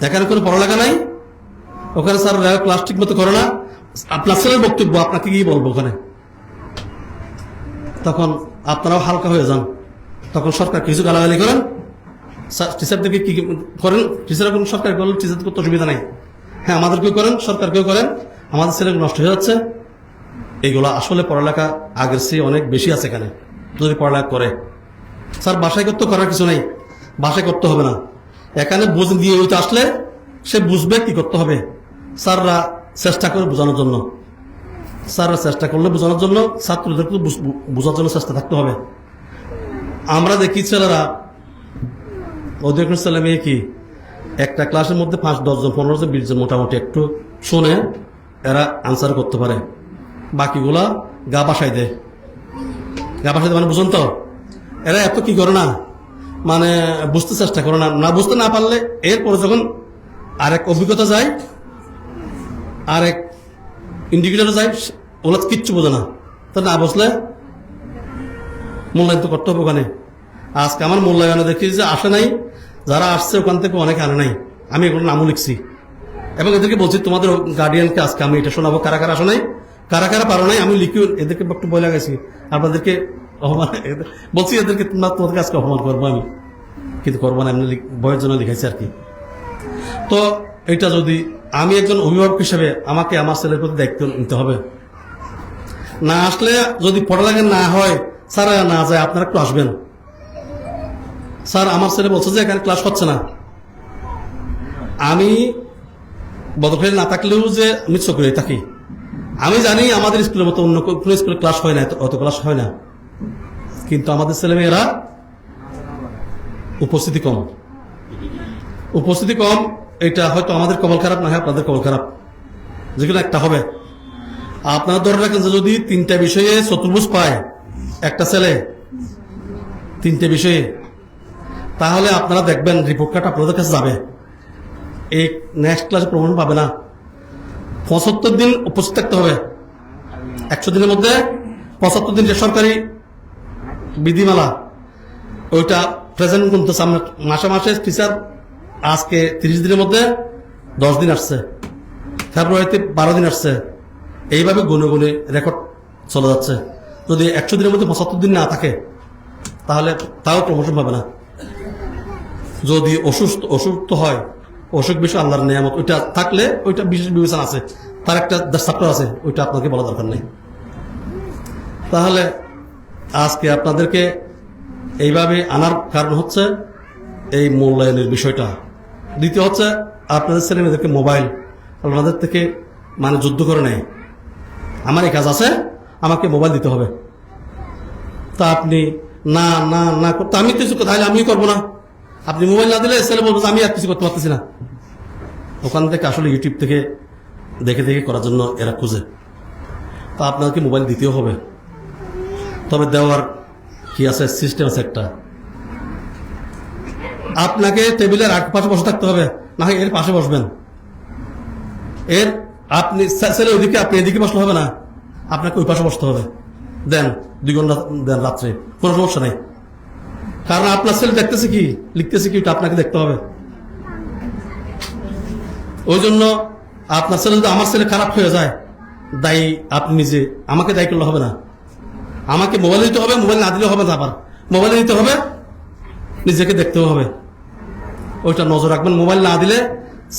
এখানে কোনো পড়ালেখা নাই, ওখানে স্যার ক্লাস ঠিক মতো করে না। আপনার ছেলের বক্তব্য আপনাকে কি বলবো ওখানে? তখন আপনারাও হালকা হয়ে যান। তখন সরকার কিছু গালাগালি করেন, টিচারদেরকে কি করেন, টিচার এখন সরকার করলেন, টিচারদের করতে অসুবিধা নাই, হ্যাঁ আমাদেরকেও করেন, সরকারকেও করেন, আমাদের ছেলেগুলো নষ্ট হয়ে যাচ্ছে। এইগুলো আসলে পড়ালেখা আগের চেয়ে অনেক বেশি আছে এখানে। যদি পড়ালেখা করে, স্যার বাসায় করতে করার কিছু নেই, বাসায় করতে হবে না, এখানে বুঝ দিয়ে ওইটা আসলে সে বুঝবে কি করতে হবে, স্যাররা চেষ্টা করে বোঝানোর জন্য। স্যাররা চেষ্টা করলে বোঝানোর জন্য, ছাত্রদেরকে বোঝার জন্য চেষ্টা থাকতে হবে। আমরা দেখি ছেলেরা, অধিকাংশ ছেলে মেয়ে কি একটা ক্লাসের মধ্যে 5-10 জন 15 জন 20 জন মোটামুটি একটু শুনে এরা আনসার করতে পারে, বাকিগুলা গা বাসায় দেয়। গা বাসায় দেয় মানে বুঝুন তো, এরা এত কি করে না, মানে বুঝতে চেষ্টা করে না। না বুঝতে না পারলে এরপরে যখন আরেক অভিজ্ঞতা যায়, আরেক ইন্ডিকেটর যায়, ওগুলো কিচ্ছু বোঝে না। তা না বুঝলে মূল্যায়ন তো করতে হবে ওখানে। আজকে আমার মূল্যায়নে দেখি যে আসে নাই, যারা আসছে ওখান থেকে অনেকে আনে নাই। আমি এগুলো নামও লিখছি এবং এদেরকে বলছি তোমাদের গার্ডিয়ানকে আজকে আমি এটা শোনাবো, কারা কারা আসে নাই, কারা কারা পারো নাই। আমি লিখি এদেরকে একটু বলে গেছি, আপনাদেরকে অপমান বলছি, এদেরকে তোমাদেরকে আজকে অপমান করবো আমি, কিন্তু করবো না, এমনি বইয়ের জন্য লিখাইছি আর কি। তো এটা যদি আমি একজন অভিভাবক হিসেবে আমাকে আমার ছেলের প্রতি দায়িত্ব নিতে হবে। না আসলে যদি পড়ালেখা না হয়, স্যার না যায়, আপনারা একটু আসবেন। স্যার আমার ছেলে বলছে যে এখানে ক্লাস হচ্ছে না। আমি বদরখালী না থাকলেও যে আমি চোখে থাকি, আমি জানি আমাদের স্কুলের মতো অন্য কোনো স্কুলে ক্লাস হয় না, অত ক্লাস হয় না, কিন্তু আমাদের ছেলেমেয়েরা উপস্থিতি কম। উপস্থিতি কম, এটা হয়তো আমাদের কপাল খারাপ, না হয় আপনাদের কপাল খারাপ, যেগুলো একটা হবে। আপনারা ধরে রাখেন যে যদি 3টা বিষয়ে চতুর্ভুজ পায় একটা ছেলে, 3টে বিষয়ে, তাহলে আপনারা দেখবেন রিপোর্ট কার্ড আপনাদের কাছে যাবে, এই নেক্সট ক্লাসে প্রমোশন পাবে না। 75 দিন উপস্থিত থাকতে হবে। 100 দিনের মধ্যে 75 দিন যে সরকারি বিধিমালা, ওইটা প্রেজেন্ট করতে সামনে মাসে মাসে টিচার আজকে 30 দিনের মধ্যে 10 দিন আসছে, ফেব্রুয়ারিতে 12 দিন আসছে, এইভাবে গুনে গুনে রেকর্ড চলে যাচ্ছে। যদি 100 দিনের মধ্যে 75 দিন না থাকে তাহলে তাও প্রমোশন পাবে না। যদি অসুস্থ হয়, অসুখ বিষয় আল্লাহর নিয়ামত, ওইটা থাকলে ওইটা বিশেষ বিবেচনা আছে, তার একটা চ্যাপ্টার আছে, ওইটা আপনাকে বলা দরকার নেই। তাহলে আজকে আপনাদেরকে এইভাবে আনার কারণ হচ্ছে এই মূল্যায়নের বিষয়টা। দ্বিতীয় হচ্ছে আপনাদের ছেলে মেয়েদেরকে মোবাইল আপনাদের থেকে মানে যুদ্ধ করে নেয়, আমার এই কাজ আছে, আমাকে মোবাইল দিতে হবে। তা আপনি না না না করতে, আমি কিছু তাহলে আমিও করবো না। আপনি মোবাইল না দিলে ছেলে বলবো আমি আর কিছু করতে পারতেছি না। ওখান থেকে আসলে ইউটিউব থেকে দেখে দেখে করার জন্য এরা খুঁজে। তা আপনাকে মোবাইল দিতেও হবে, তবে দেওয়ার কি আছে, সিস্টেম আছে একটা। আপনাকে টেবিলের পাশে বসে থাকতে হবে, না হয় এর পাশে বসবেন। এর আপনি ছেলে ওইদিকে, আপনি এদিকে বসলে হবে না, আপনাকে ওই পাশে বসতে হবে। দেন 2 ঘন্টা দেন রাত্রে, কোনো সমস্যা নেই। কারণ আপনার ছেলে দেখতেছে কি, লিখতেছে কি, ওটা আপনাকে দেখতে হবে। ওই জন্য আপনার ছেলে যদি আমার ছেলে খারাপ হয়ে যায়, দায়ী আপনি নিজে, আমাকে দায়ী করলে হবে না। আমাকে মোবাইল দিতে হবে, মোবাইল না দিলে হবে না, আবার মোবাইল দিতে হবে, নিজেকে দেখতেও হবে, ওইটা নজর রাখবেন। মোবাইল না দিলে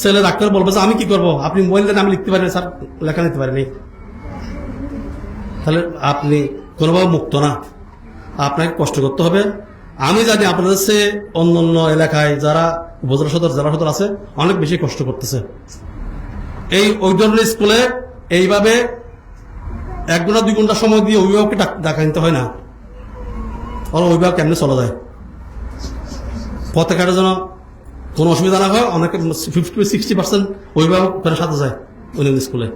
ছেলে ডাক্তার বলবে যে আমি কি করবো, আপনি মোবাইল দেন, আমি লিখতে পারিনি স্যার, লেখা নিতে পারিনি, তাহলে আপনি কোনোভাবে মুক্ত না, আপনাকে কষ্ট করতে হবে। আমি জানি আপনাদের সে অন্য অন্য এলাকায় যারা উপজেলা সদর জেলা সদর আছে অনেক বেশি কষ্ট করতেছে। এই ওই ধরনের স্কুলে এইভাবে 1 ঘন্টা 2 ঘন্টা সময় দিয়ে অভিভাবককে ডাকা নিতে হয় না, ওর অভিভাবক কেমনি চলে যায়। পথে ঘাটে যেন কোনো অসুবিধা না হয়, অনেকে 50-60% অভিভাবক করে সাথে যায় ওই স্কুলে,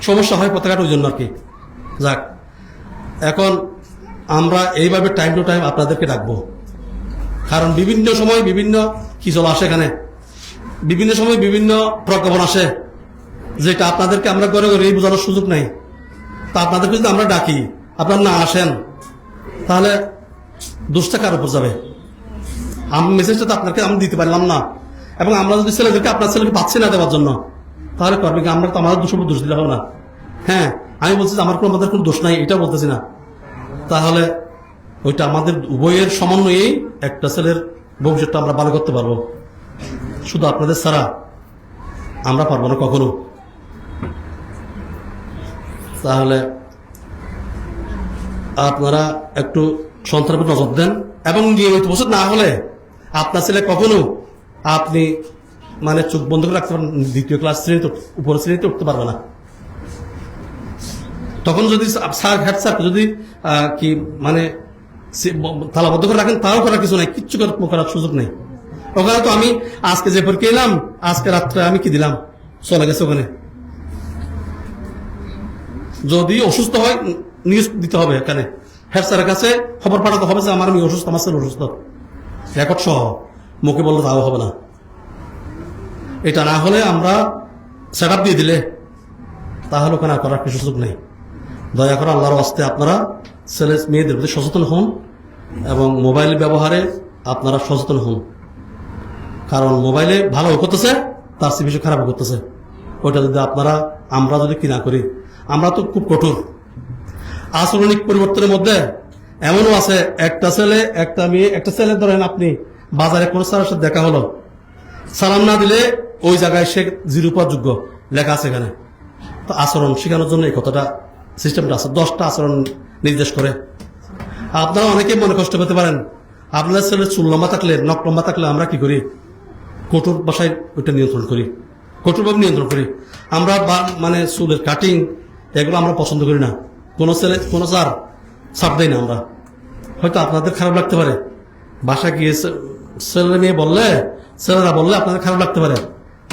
সমস্যা হয় পথে ঘাটে, ওই জন্য আর কি। যাক, এখন আমরা এইভাবে টাইম টু টাইম আপনাদেরকে ডাকবো, কারণ বিভিন্ন সময় বিভিন্ন কি চলে আসে, এখানে বিভিন্ন সময় বিভিন্ন প্রজ্ঞাপন আসে, যেটা আপনাদেরকে আমরা ঘরে ঘরে এই বোঝানোর সুযোগ নাই। তা আপনাদেরকে যদি আমরা ডাকি, আপনারা না আসেন, তাহলে দোষটা কার উপর যাবে? আমি মেসেজটা তো আপনাকে আমি দিতে পারলাম না, এবং আমরা যদি ছেলেদেরকে আপনার ছেলেকে পাচ্ছি না দেওয়ার জন্য, তাহলে করবে কি? আমরা তো আমাদের দোষ দিলে হবে না। হ্যাঁ, আমি বলছি যে আমাদের কোনো দোষ নাই, এটা বলতেছি না। তাহলে ওইটা আমাদের উভয়ের সমন্বয়েই একটা ছেলের ভবিষ্যৎটা আমরা ভালো করতে পারবো। শুধু আপনাদের ছাড়া আমরা পারবো না কখনো। তাহলে আপনারা একটু সন্তানের উপর নজর দেন, এবং নিয়মিত বছর না হলে আপনার ছেলে কখনো আপনি মানে চোখ বন্ধ করে রাখতে পারেন, 2য় ক্লাস শ্রেণীতে উপরের শ্রেণীতে উঠতে পারবে না। তখন যদি স্যার হেড স্যার যদি কি মানে তালাবদ্ধ করে রাখেন, তাও করার কিছু নাই, কিচ্ছু করার সুযোগ নেই। ওখানে তো আমি আজকে যে পরীক্ষা এলাম, আজকে রাত্রে আমি কি দিলাম, চলে গেছে ওখানে। যদি অসুস্থ হয় নিউজ দিতে হবে, এখানে হেড স্যারের কাছে খবর পাঠাতে হবে যে আমার আমি অসুস্থ, আমার ছেলে অসুস্থ, রেকর্ড সহ। মুখে বললে তাও হবে না। এটা না হলে আমরা সেট আপ দিয়ে দিলে তাহলে ওখানে আর করার কিছু সুযোগ নেই। দয়া করে আল্লাহর ওয়াস্তে আপনারা ছেলে মেয়েদের প্রতি সচেতন হন এবং মোবাইল ব্যবহারে আপনারা সচেতন হন। কারণ মোবাইলে ভালো করতেছে, তার চেয়ে বেশি খারাপ করতেছে। ওইটা যদি আমরা যদি কি না করি, আমরা তো খুব কঠোর। আচরণিক পরিবর্তনের মধ্যে এমনও আছে, একটা ছেলে একটা মেয়ে, একটা ছেলে ধরেন আপনি বাজারে কোনো স্যারের সাথে দেখা হলো, সালাম না দিলে ওই জায়গায় সে জিরোপাযোগ্য লেখা আছে এখানে। তো আচরণ শেখানোর জন্য এই কথাটা সিস্টেমটা আছে, 10টা আচরণ নির্দেশ করে। আপনারা অনেকেই মনে কষ্ট পেতে পারেন, আপনার ছেলের চুল লম্বা থাকলে, নখ লম্বা থাকলে আমরা কি করি, কঠোর ভাষায় ওইটা নিয়ন্ত্রণ করি, কঠোরভাবে নিয়ন্ত্রণ করি। আমরা মানে চুলের কাটিং এগুলো আমরা পছন্দ করি না। কোনো ছেলে কোনো ছাড় দেয় না আমরা। হয়তো আপনাদের খারাপ লাগতে পারে, বাসা গিয়ে ছেলে মেয়ে বললে, ছেলেরা বললে আপনাদের খারাপ লাগতে পারে,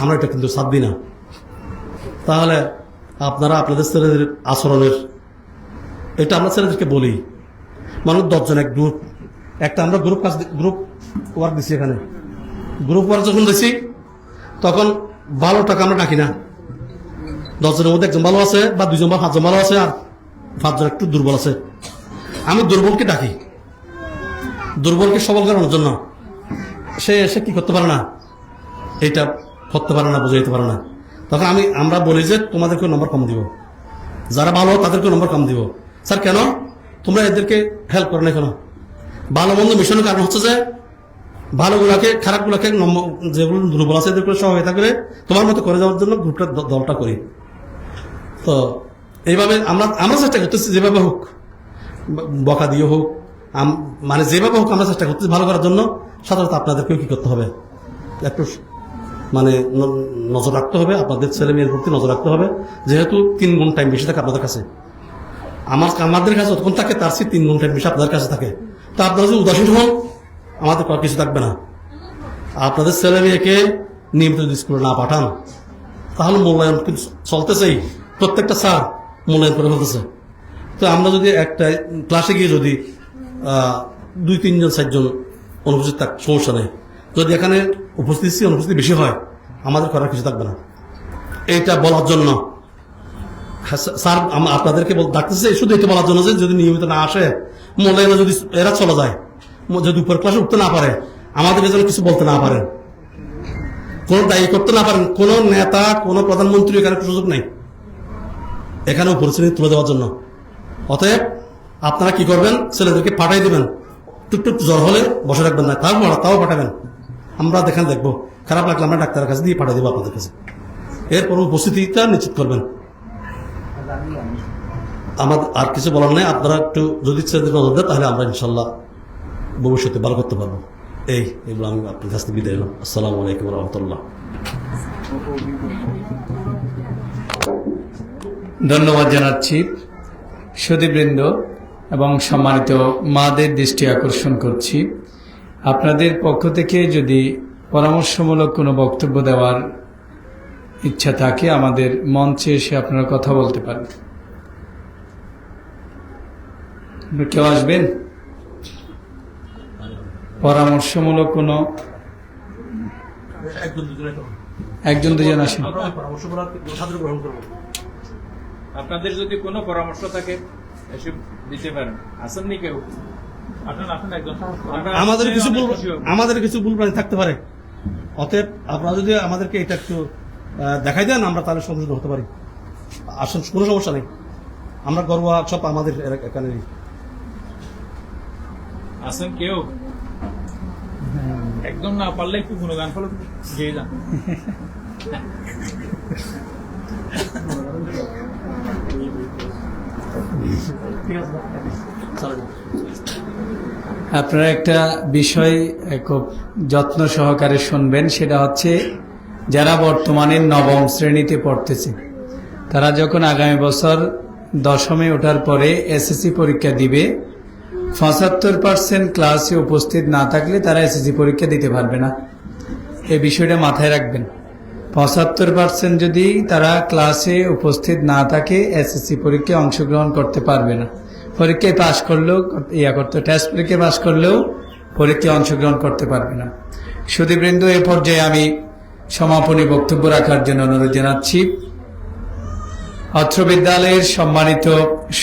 আমরা এটা কিন্তু ছাড় দিই না। তাহলে আপনারা আপনাদের ছেলেদের আচরণের এটা আমরা ছেলেদেরকে বলি। মানুষ 10 জন এক গ্রুপ, একটা আমরা গ্রুপ ওয়ার্ক দিচ্ছি। এখানে গ্রুপ ওয়ার্ক যখন দিচ্ছি তখন ভালোটাকে আমরা ডাকি না। 10 জনের মধ্যে একজন ভালো আছে বা 2 জন বা 5 জন ভালো আছে, আর 5 জন একটু দুর্বল আছে। আমি দুর্বলকে ডাকি, দুর্বলকে সবল করানোর জন্য। সে এসে কি করতে পারে না, এইটা করতে পারে না, বুঝে যেতে পারে না। তখন আমরা বলি যে তোমাদেরকে নম্বর কম দিব, যারা ভালো তাদেরকে নম্বর কম দিব। স্যার কেন তোমরা এদেরকে হেল্প করো না কেন? ভালো মন্দ মিশনের কারণ হচ্ছে যে ভালোগুলাকে খারাপগুলাকে যেগুলো দুর্বল আছে এদেরকে সহায়তা করে তোমার মতো করে যাওয়ার জন্য গ্রুপটা দলটা করি। তো এইভাবে আমরা চেষ্টা করতেছি, যেভাবে হোক, বকা দিয়ে হোক, মানে যেভাবে হোক আমরা চেষ্টা করতেছি ভালো করার জন্য। সাধারণত আপনাদেরকেও কি করতে হবে, একটু মানে নজর রাখতে হবে, আপনাদের ছেলে মেয়ের প্রতি নজর রাখতে হবে। যেহেতু 3 গুণ টাইম বেশি থাকে আপনাদের কাছে, আমাদের কাছে যতক্ষণ থাকে তার চেয়ে 3 গুণ টাইম বেশি আপনাদের কাছে থাকে। তো আপনারা যদি উদাসীন হন, আমাদের কিছু থাকবে না। আপনাদের ছেলে মেয়েকে নিয়মিত স্কুলে না পাঠান, তাহলে মূল্যায়ন কিন্তু চলতেছেই, প্রত্যেকটা স্যার মূল্যায়ন করে ফেলতেছে। তো আমরা যদি একটা ক্লাসে গিয়ে যদি 2-3 জন 4 জন অনুপস্থিত থাক, সমস্যা নেই। যদি এখানে অনুপস্থিতি বেশি হয়, আমাদের করার কিছু থাকবে না। এইটা বলার জন্য স্যার আপনাদেরকে ডাকতেছে, শুধু এটা বলার জন্য যে যদি নিয়মিত না আসে, মূল্যায়নে যদি এরা চলে যায়, যদি উপর ক্লাসে উঠতে না পারে, আমাদেরকে যেন কিছু বলতে না পারেন, কোন দায়ী করতে না পারেন। কোন নেতা, কোন প্রধানমন্ত্রী এখানে সুযোগ নেই এখানে পরিস্থিতি তুলে দেওয়ার জন্য। অতএব আপনারা কি করবেন, ছেলেদেরকে পাঠাই দেবেন, টুকটুক জ্বর হলে বসে রাখবেন না, তাও পাঠাবেন। আমরা দেখবো, খারাপ লাগলে আমরা ডাক্তারের কাছে দিয়ে পাঠিয়ে দেবো আপনাদের কাছে। এরপর উপস্থিতিটা নিশ্চিত করবেন। আমাদের আর কিছু বলার নেই। আপনারা একটু যদি ছেলেদের নজর দেন, তাহলে আমরা ইনশাল্লাহ ভবিষ্যতে ভালো করতে পারবো। এগুলো আমি আপনার কাছ থেকে বিদায় নিলাম। আসসালামু আলাইকুম রহমতুল্লাহ। ধন্যবাদ জানাচ্ছি সুধীবৃন্দ এবং সম্মানিত মাদের দৃষ্টি আকর্ষণ করছি, আপনাদের পক্ষ থেকে যদি পরামর্শমূলক কোনো বক্তব্য দেওয়ার ইচ্ছা থাকে, আমাদের মঞ্চে এসে আপনারা কথা বলতে পারেন। কেউ আসবেন? পরামর্শমূলক কোনো 1-2 জন আসেন। আপনাদের যদি কোনো পরামর্শ থাকে এসে দিতে পারেন। আসেননি কেউ? আমাদের কিছু ভুল প্রাণী থাকতে পারে। অতএব আপনারা যদি আমাদেরকে এটা একটু দেখাই দেন, আমরা তাহলে সংশোধন হতে পারি। আসেন, কোনো সমস্যা নেই। আমরা গর্ব সব আমাদের এখানে। আসেন কেউ? একদম না পারলে একটু গুণগান ফলো গিয়ে যান। আপনারা একটা বিষয় খুব যত্ন সহকারে শুনবেন, সেটা হচ্ছে যারা বর্তমানে 9ম শ্রেণীতে পড়তেছে, তারা যখন আগামী বছর দশমে ওঠার পরে এসএসসি পরীক্ষা দিবে, 75% ক্লাসে উপস্থিত না থাকলে তারা এসএসসি পরীক্ষা দিতে পারবে না। এই বিষয়টা মাথায় রাখবেন। 75% যদি তারা ক্লাসে উপস্থিত না থাকে এসএসসি পরীক্ষায় অংশগ্রহণ করতে পারবে না। পরীক্ষায় পাশ করলেও টেস্ট পরীক্ষায় পাশ করলেও পরীক্ষায় অংশগ্রহণ করতে পারবে না। সুধীবৃন্দ, এ পর্যায়ে আমি সমাপনী বক্তব্য রাখার জন্য অনুরোধ জানাচ্ছি অত্র বিদ্যালয়ের সম্মানিত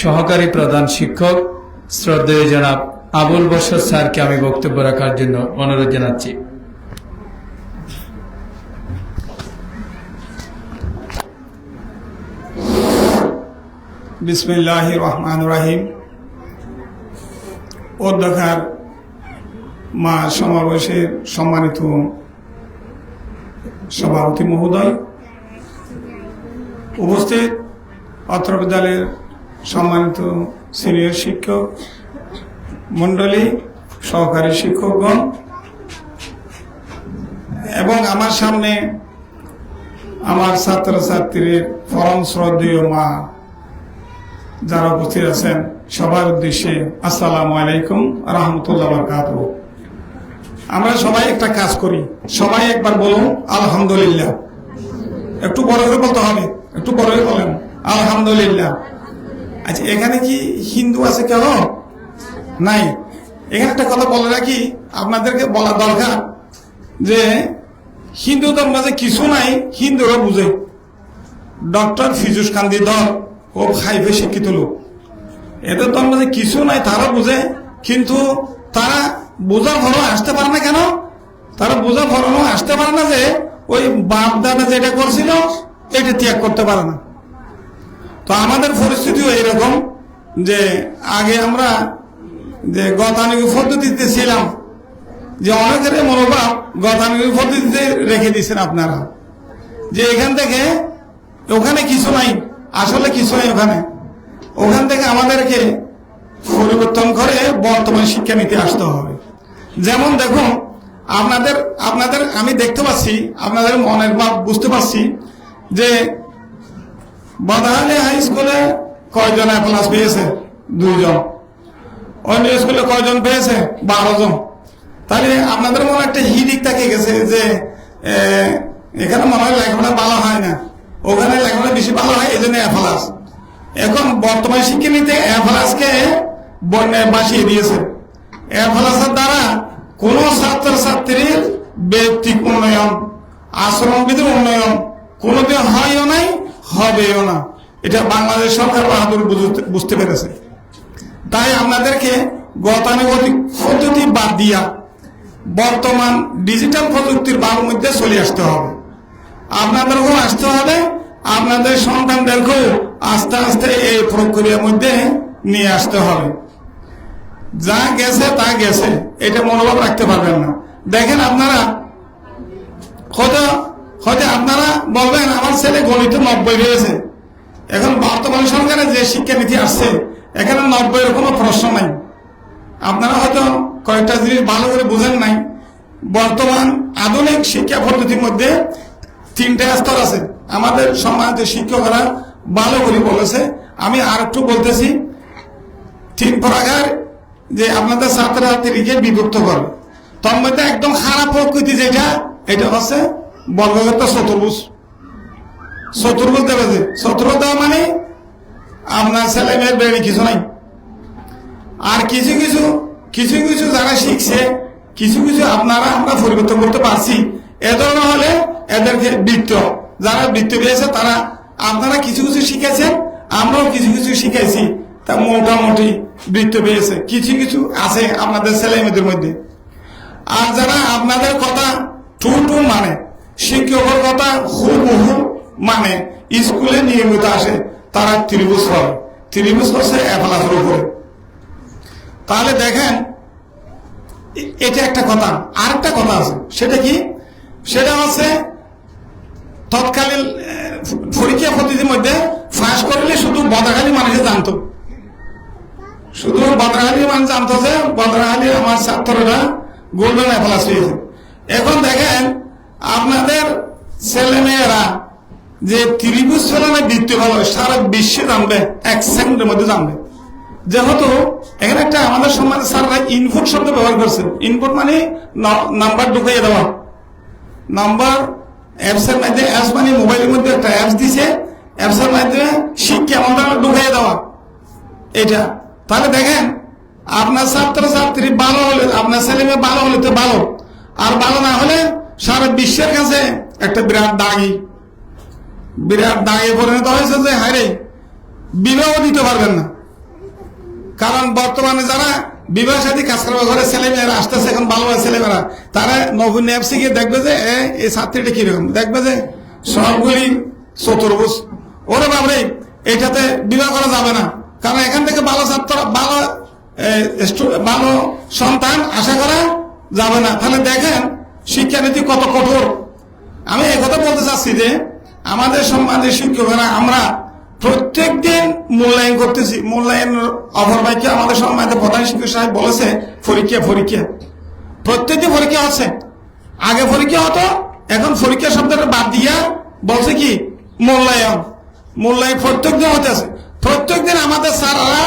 সহকারী প্রধান শিক্ষক শ্রদ্ধেয় জনাব আবুল বশর স্যারকে আমি বক্তব্য রাখার জন্য অনুরোধ জানাচ্ছি। বিসমিল্লাহির রহমানির রহিম। অধ্যক্ষার মা সমাবেশের সম্মানিত সভাপতি মহোদয়, উপস্থিত অত্র বিদ্যালয়ের সম্মানিত সিনিয়র শিক্ষক মণ্ডলী, সহকারী শিক্ষকগণ এবং আমার সামনে আমার ছাত্রছাত্রীর পরম শ্রদ্ধেয় মা যারা উপস্থিত আছেন, সবার উদ্দেশ্যে আসসালামু আলাইকুম রহমতুল্লাহ বারাকাতুহু। আমরা সবাই একটা কাজ করি, সবাই একবার বলুন আলহামদুলিল্লাহ। একটু বড় করে বলতে হবে, একটু বড় করে বলেন আলহামদুলিল্লাহ। আচ্ছা, এখানে কি হিন্দু আছে কেউ? নাই। এখানে একটা কথা বলে রাখি, আপনাদেরকে বলা দরকার যে হিন্দু ধর্ম যে কিছু নাই হিন্দুরা বুঝে। ডক্টর ফিজুস কান্দি ধর ও হাইফে শিক্ষিত লোক, এদের ধর্ম যে কিছু নাই তারা বুঝে, কিন্তু তারা বোঝা ফলন আসতে পারে না। কেন তারা বোঝা ফলন আসতে পারে না? যে ওই বাপ দাদা যেটা করছিল এটা ত্যাগ করতে পারে না। তো আমাদের পরিস্থিতিও এইরকম যে আগে আমরা যে গতানুগতিক পদ্ধতিতে ছিলাম, যে অনেকের মনোভাব গতানুগতিক পদ্ধতিতে রেখে দিচ্ছেন আপনারা, যে এখান থেকে ওখানে কিছু নাই, আসলে কিছু নাই ওখান থেকে আমাদেরকে পরিবর্তন করে বর্তমান শিক্ষানীতি আসতে হবে। যেমন দেখুন, আপনাদের আমি দেখতে পাচ্ছি, আপনাদের মনের ভাব বুঝতে পারছি যে বদাহালি হাই স্কুলে কয়জন এ প্লাস পেয়েছে? 2 জন। অন্য স্কুলে কয়জন পেয়েছে? 12 জন। তাহলে আপনাদের মনে একটা হিদিক থাকে গেছে যে এখানে মনে হয় লেখাপড়া ভালো হয় না, ওখানে লেখাপড়া বেশি ভালো হয়, এই জন্য এ প্লাস। এখন বর্তমান শিক্ষানীতি এ প্লাসকে বন্যায় বাসিয়ে দিয়েছে। এ প্লাসের দ্বারা কোন ছাত্রছাত্রীর ব্যক্তিক উন্নয়ন, আচরণবিধির উন্নয়ন কোনোদিন হয়ও নাই, হবেও না। এটা বাংলাদেশ সরকার বাহাদুর বুঝতে পেরেছে। তাই আপনাদেরকে গতানুগতিক পদ্ধতি বাদ দিয়া বর্তমান ডিজিটাল প্রযুক্তির বাড়ির মধ্যে চলে আসতে হবে। আপনাদেরকেও আসতে হবে, আপনাদের সন্তানদেরকেও আস্তে আস্তে এই প্রক্রিয়ার মধ্যে নিয়ে আসতে হবে। যা গেছে তা গেছে, এটা মনোভাব রাখতে পারবেন না। দেখেন, আপনারা হয়তো আপনারা বলবেন আমার ছেলে গণিতে 90 পেয়েছে। এখন বর্তমান সরকারের যে শিক্ষানীতি আসছে এখানে 90-এর কোনো প্রশ্ন নাই। আপনারা হয়তো কয়েকটা জিনিস ভালো করে বুঝেন নাই। বর্তমান আধুনিক শিক্ষা পদ্ধতির মধ্যে 3টা স্তর আছে। আমাদের সমাজের শিক্ষকরা ভালো করে বলেছে, আমি আর একটু বলতেছি। 3 প্রকার যে আপনাদের ছাত্রছাত্রীকে বিভক্ত করে, তার মধ্যে একদম খারাপ প্রকৃতি যেটা, এটা হচ্ছে বর্গক্ষেত্র চতুর্ভুজ। চতুর্ভুজ দেবে, যে চতুর্ভুজ দেওয়া মানে আপনার ছেলে মেয়ের বেড়ে কিছু নাই। আর কিছু কিছু যারা শিখছে, কিছু আপনারা আমরা পরিবর্তন করতে পারছি। এ ধরনের হলে এদেরকে বৃত্ত, যারা বৃত্ত পেয়েছে তারা, আপনারা কিছু শিখেছেন, আমরাও কিছু শিখাইছি, তা মোটামুটি বৃত্ত পেয়েছে। কিছু আছে আপনাদের ছেলে মেয়েদের মধ্যে। আর যারা আপনাদের কথা টু মানে, শিক্ষকের কথা হুবহু মানে, স্কুলে নিয়মিত আসে, তারা ত্রিভুজ হয়। ত্রিভুজ হচ্ছে এ প্লাসের উপরে। তাহলে দেখেন, এটা একটা কথা। আরেকটা কথা আছে, সেটা কি? সেটা হচ্ছে তৎকালীন পরীক্ষা পদ্ধতির মধ্যে ফাঁস করলে শুধু বদাখালী মানুষে জানতো, শুধু বদাখালী মানুষ জানতো যে বদাখালী আমার ছাত্ররা গোল্ডেন এ প্লাস পেয়েছে। এখন দেখেন, আপনাদের ছেলে মেয়েরা যে ত্রিভুজ ফেলানো বৃত্তি ভালো সারা বিশ্বে জানবে, 1 সেকেন্ডের মধ্যে জানবে। যেহেতু এখানে একটা আমাদের সমাজে স্যাররা ইনপুট শব্দ ব্যবহার করছে। ইনপুট মানে নাম্বার ঢুকাইয়ে দেওয়া, নাম্বার অ্যাপস এর মাধ্যমে, অ্যাপস মানে মোবাইলের মধ্যে একটা অ্যাপস দিছে, অ্যাপস এর মাধ্যমে শিক্ষা আমাদের ঢুকাইয়ে দেওয়া এটা। তাহলে দেখেন আপনার ছাত্রছাত্রী ভালো হলে, আপনার ছেলে মেয়ে ভালো হলে তো ভালো, আর ভালো না হলে সারা বিশ্বের কাছে একটা বিরাট দাগি পরিণত হয়েছে যে হারে বিবাহ দিতে পারবেন না। কারণ বর্তমানে যারা বিবাহ সাথী কাজ করবে ঘরে ছেলেমেয়েরা আসতেছে, এখন ভালো ছেলেমেয়েরা, তারা নবীন অ্যাপসে গিয়ে দেখবে যে এই ছাত্রীটা কিরকম, দেখবে যে সবগুলি চতুর্ভুজ, ওরে বাবরে এটাতে বিবাহ করা যাবে না। কারণ এখান থেকে ভালো ছাত্র, ভালো সন্তান আশা করা যাবে না। তাহলে দেখেন শিক্ষানীতি কত কঠোর। আমি একথা বলতে চাচ্ছি যে আমাদের সম্মানের শিক্ষকরা আমরা প্রত্যেক দিন মূল্যায়ন করতেছি। মূল্যায়নের অপরবাক্যে আমাদের সম্মানিত প্রধান শিক্ষক সাহেব বলেছে পরীক্ষা। প্রত্যেকদিন পরীক্ষা হচ্ছে। আগে পরীক্ষা হতো, এখন পরীক্ষা শব্দটা বাদ দিয়া বলছে কি মূল্যায়ন। প্রত্যেক দিন হতেছে। প্রত্যেক দিন আমাদের স্যাররা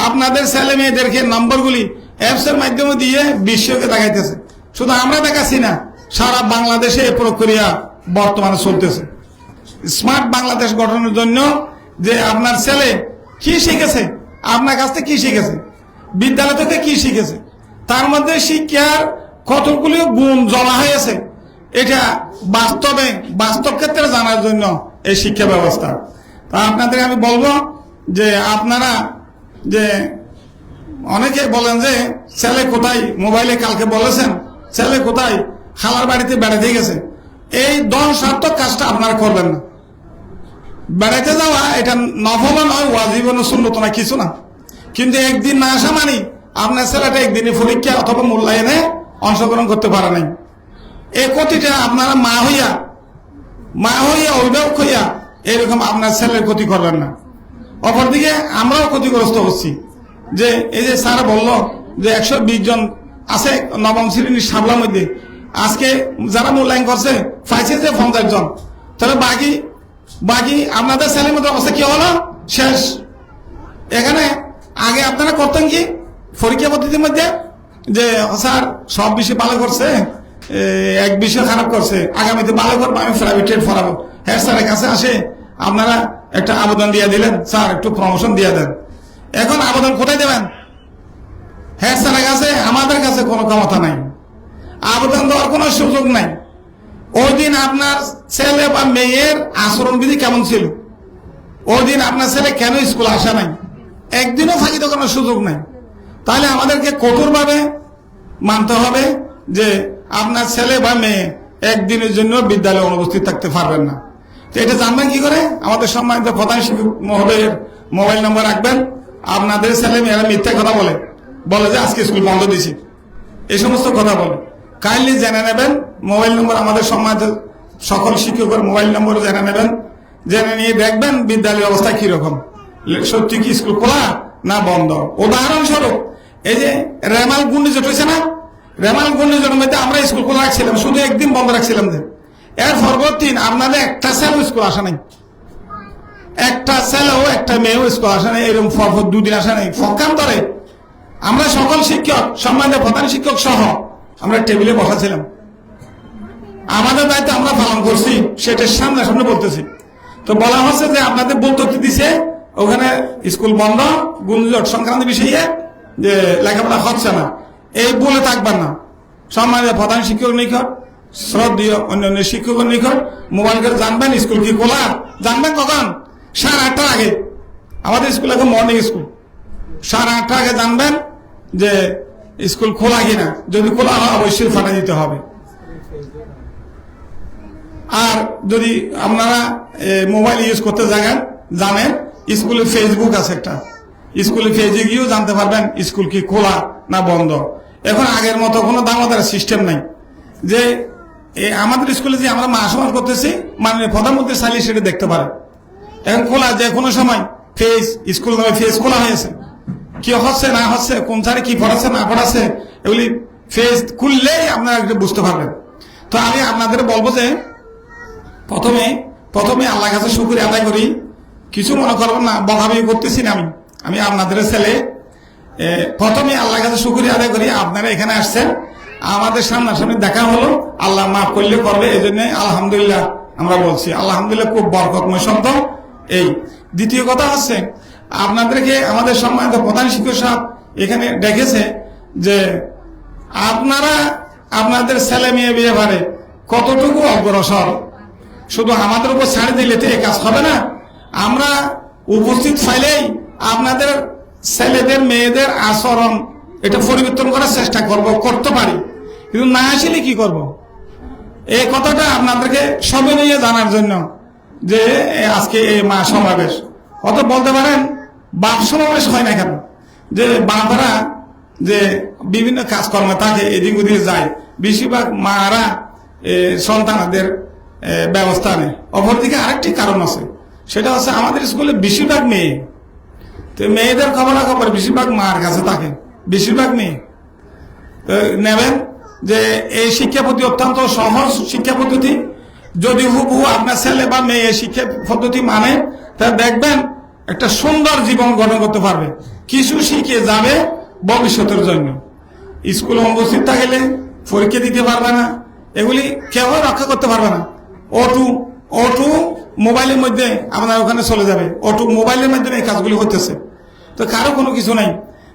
আপনাদের ছেলে মেয়েদেরকে নম্বরগুলি অ্যাপস এর মাধ্যমে দিয়ে বিশ্বকে দেখাইতেছে। শুধু আমরা দেখাচ্ছি না, সারা বাংলাদেশে এই প্রক্রিয়া বর্তমানে চলতেছে। স্মার্ট বাংলাদেশ গঠনের জন্য যে আপনার ছেলে কি শিখেছে, আপনার কাছ থেকে কি শিখেছে, বিদ্যালয় থেকে কি শিখেছে, তার মধ্যে শিক্ষার কতগুলি গুণ জমা হয়েছে, এটা বাস্তব ক্ষেত্রে জানার জন্য এই শিক্ষা ব্যবস্থা। তা আপনাদের আমি বলবো যে আপনারা যে অনেকে বলেন যে ছেলে কোথায়, মোবাইলে কালকে বলেছেন ছেলে কোথায়, খালার বাড়িতে বেড়াতে গেছে, এই সার্থক কাজটা আপনারা করবেন না। বেড়াইতে যাওয়া এটা নফল নয়, ওয়াজিব সুন্নত না, কিছু না। কিন্তু একদিন না আসা মানে আপনার ছেলেটা একদিনই পরীক্ষা অথবা মূল্যায়নে অংশগ্রহণ করতে পারে নাই। এই ক্ষতিটা আপনারা মা হইয়া অভিভাবক হইয়া এরকম আপনার ছেলের ক্ষতি করবেন না। অপরদিকে আমরাও ক্ষতিগ্রস্ত হচ্ছি। যে এই যে স্যার বলল যে 120 জন আছে নবম শ্রেণীর সাবলার মধ্যে, আজকে যারা মূল্যায়ন করছে পাইছে যে 50 জন, তাহলে বাকি আপনাদের ছেলের মধ্যে অবস্থা কি হলো, শেষ। এখানে আগে আপনারা করতেন কি পরীক্ষা পদ্ধতির মধ্যে যে স্যার সব বিষয় ভালো করছে, এক বিষয় খারাপ করছে, আগামীতে ভালো করবো, আমি প্রাইভেটে পড়াবো। হ্যাঁ স্যারের কাছে আসে আপনারা একটা আবেদন দিয়ে দিলেন, স্যার একটু প্রমোশন দিয়ে দেন। এখন আবেদন কোথায় দেবেন? হ্যাঁ স্যারের কাছে, আমাদের কাছে কোনো ক্ষমতা নাই, আবেদন দেওয়ার কোনো সুযোগ নাই। ওই দিন আপনার ছেলে বা মেয়ের আচরণবিধি কেমন ছিল, ওই দিন আপনার ছেলে কেন স্কুলে আসা নাই, একদিনও ফাঁকি দেওয়ার সুযোগ নাই। তাহলে আমাদেরকে কঠোরভাবে মানতে হবে যে আপনার ছেলে বা মেয়ে একদিনের জন্য বিদ্যালয়ে অনুপস্থিত থাকতে পারবেন না। তো এটা জানবেন কি করে? আমাদের সম্মানিত প্রধান শিক্ষক মহোদয়ের মোবাইল নম্বর রাখবেন। আপনাদের ছেলে মেয়েরা মিথ্যা কথা বলে যে আজকে স্কুল বন্ধ দিছি, এই সমস্ত কথা বলে, কাইন্ডলি জেনে নেবেন। মোবাইল নম্বর আমাদের সম্মানিত সকল শিক্ষকের মোবাইল নম্বর জেনে নেবেন, জেনে নিয়ে দেখবেন বিদ্যালয় অবস্থা কিরকম, সত্যি কি স্কুল খোলা না বন্ধ। উদাহরণস্বরূপ এই যে রেমাল ঘূর্ণিঝড় হয়েছে না, রেমাল ঘূর্ণিঝড়ের মধ্যে আমরা স্কুল খোলা রাখছিলাম, শুধু একদিন বন্ধ রাখছিলাম। যে এর পরবর্তী আপনাদের একটা ছেলেও স্কুল আসা নাই, একটা ছেলেও একটা মেয়েও স্কুল আসা নাই, এরকম পরপর 2 দিন আসা নাই। পক্ষান্তরে আমরা সকল শিক্ষক, সম্মানিত প্রধান শিক্ষক সহ আমরা টেবিলে বসাছিলাম, আমাদের দায়িত্ব আমরা পালন করছি, সেটা সামনে বলতেছি। তো বলা হচ্ছে যে আপনাদের বলতে দিছে ওখানে স্কুল বন্ধ, ঘূর্ণিঝড় সংক্রান্ত বিষয়ে যে লেখাপড়া হচ্ছে না, এই বলে থাকবেন না। সম্মানিত প্রধান শিক্ষক নিকট, শ্রদ্ধেয় অন্যান্য শিক্ষকের নিকট মোবাইল করে জানবেন স্কুল কি খোলা, জানবেন কখন? 8:30 আগে। আমাদের স্কুল এখন মর্নিং স্কুল, 8:30 আগে জানবেন যে স্কুল খোলা কিনা। যদি খোলা হয় অবশ্যই ফাটা দিতে হবে। আর যদি আপনারা মোবাইল ইউজ করতে জানেন, স্কুলে ফেসবুক আছে একটা, স্কুলে ফেসবুক গিয়েও জানতে পারবেন স্কুল কি খোলা না বন্ধ। এখন আগের মতো কোনো দামাদার সিস্টেম নাই যে আমাদের স্কুলে যে আমরা মাসমাস করতেছি, মানে প্রধানমন্ত্রী চাইলে সেটা দেখতে পারে। এখন খোলা, যে কোনো সময় ফেস, স্কুল নামে ফেস খোলা হয়েছে, কি হচ্ছে না হচ্ছে, কোন স্যারে কি পড়াচ্ছে না পড়াচ্ছে, এগুলি ফেস খুললেই আপনারা বুঝতে পারবেন। তো আমি আপনাদের বলবো যে প্রথমে প্রথমে আল্লাহর কাছে শুকরিয়া আদায় করি। কিছু মনে করবেন না, বকাবি করতেছি না আমি আপনাদের ছেলে। প্রথমে আল্লাহর কাছে শুকরিয়া আদায় করি, আপনারা এখানে আসছেন, আমাদের সামনাসামনি দেখা হলো, আল্লাহ মাফ করলে করবে, এই জন্য আলহামদুলিল্লাহ আমরা বলছি। আলহামদুলিল্লাহ খুব বরকতময় শব্দ। এই দ্বিতীয় কথা হচ্ছে, আপনাদেরকে আমাদের সম্মানিত প্রধান শিক্ষক সাহেব এখানে ডেকেছে যে আপনারা আপনাদের ছেলে মেয়ে বিয়ে পারে কতটুকু অগ্রসর, শুধু আমাদের উপর ছাড়ি দিলে তো এই কাজ হবে না। আমরা উপস্থিত ফাইলেই আপনাদের ছেলেদের মেয়েদের আচরণ এটা পরিবর্তন করার চেষ্টা করতে পারি, কিন্তু না আসলে কি করব? এই কথাটা আপনাদেরকে সবে নিয়ে জানার জন্য যে আজকে এই মা সমাবেশ। অত বলতে পারেন বাপ সমাবেশ হয় না কেন, যে বাবারা যে বিভিন্ন কাজকর্মে থাকে, এদিক ওদিকে যায়, বেশিরভাগ মারা সন্তানদের ব্যবস্থা নেই। অপরদিকে আরেকটি কারণ আছে, সেটা হচ্ছে আমাদের স্কুলে বেশিরভাগ মেয়ে, তো মেয়েদের খবরাখবর বেশিরভাগ মার কাছে থাকে, বেশিরভাগ মেয়ে। তো নেবেন যে এই শিক্ষা পদ্ধতি অত্যন্ত সহজ শিক্ষা পদ্ধতি, যদি হুবহু আপনার ছেলে বা মেয়ে শিক্ষা পদ্ধতি মানে, তা দেখবেন একটা সুন্দর জীবন গঠন করতে পারবে, কিছু শিখে যাবে ভবিষ্যতের জন্য। স্কুলে উপস্থিত থাকলে পরীক্ষা দিতে পারবে না, এগুলি কেউ রক্ষা করতে পারবে না। অটু মোবাইলের মধ্যে আপনার ওখানে চলে যাবে, অটু মোবাইলের মাধ্যমে এই কাজগুলি হতেছে, তো কারো কোনো কিছু নাই।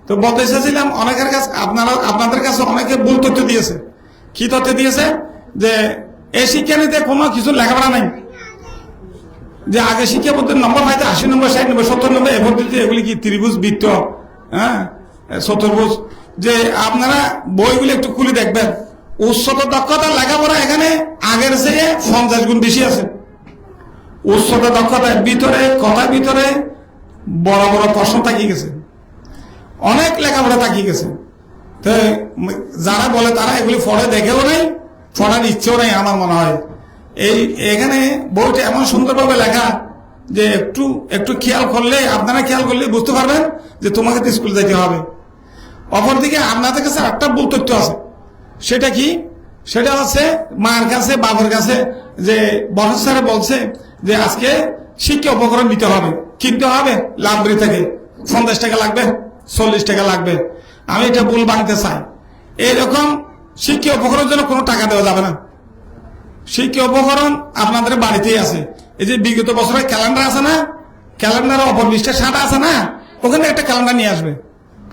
তো বলতে চাইছিলাম, অনেকের কাছে আপনাদের কাছে অনেকে ভুল তথ্য দিয়েছে। কি তথ্য দিয়েছে? যে এই শিক্ষা নিতে কোনো কিছু লেখাপড়া নাই, যে আগে শিক্ষা পদ্ধতির নম্বর পাইতে 80 নম্বর 60 নম্বর 70 নম্বর এ পদ্ধতি, এগুলি কি ত্রিভুজ বৃত্ত, হ্যাঁ চতুর্ভুজ। যে আপনারা বইগুলি একটু খুলে দেখবেন, উচ্চতর দক্ষতার লেখাপড়া এখানে আগের চেয়ে 50 গুণ বেশি আছে। উচ্চতর দক্ষতার ভিতরে কথার ভিতরে বড় বড় প্রশ্ন তাকিয়ে গেছে, অনেক লেখাপড়া তাকিয়ে গেছে। তো যারা বলে তারা এগুলি পড়ে দেখেও নাই, পড়ার ইচ্ছেও নাই আমার মনে হয়। এখানে বইটা এমন সুন্দরভাবে লেখা যে একটু খেয়াল করলে, আপনারা খেয়াল করলে বুঝতে পারবেন যে তোমাকে তো স্কুল যেতে হবে। অপরদিকে আপনাদের কাছে একটা ভুল তথ্য আছে, সেটা কি? সেটা হচ্ছে মার কাছে বাবার কাছে যে বড় স্যারে বলছে যে আজকে শিক্ষা উপকরণ দিতে হবে, কিনতে হবে লাইব্রেরি থেকে, 50 টাকা লাগবে, 40 টাকা লাগবে। আমি এটা ভুল ভাঙতে চাই। এইরকম শিক্ষা উপকরণের জন্য কোনো টাকা দেওয়া যাবে না। শিক্ষা উপকরণ আপনাদের বাড়িতেই আছে। এই যে বিগত বছরের ক্যালেন্ডার আছে না, ক্যালেন্ডারের অপর পৃষ্ঠা 60 আছে না, ওখানে একটা ক্যালেন্ডার নিয়ে আসবে।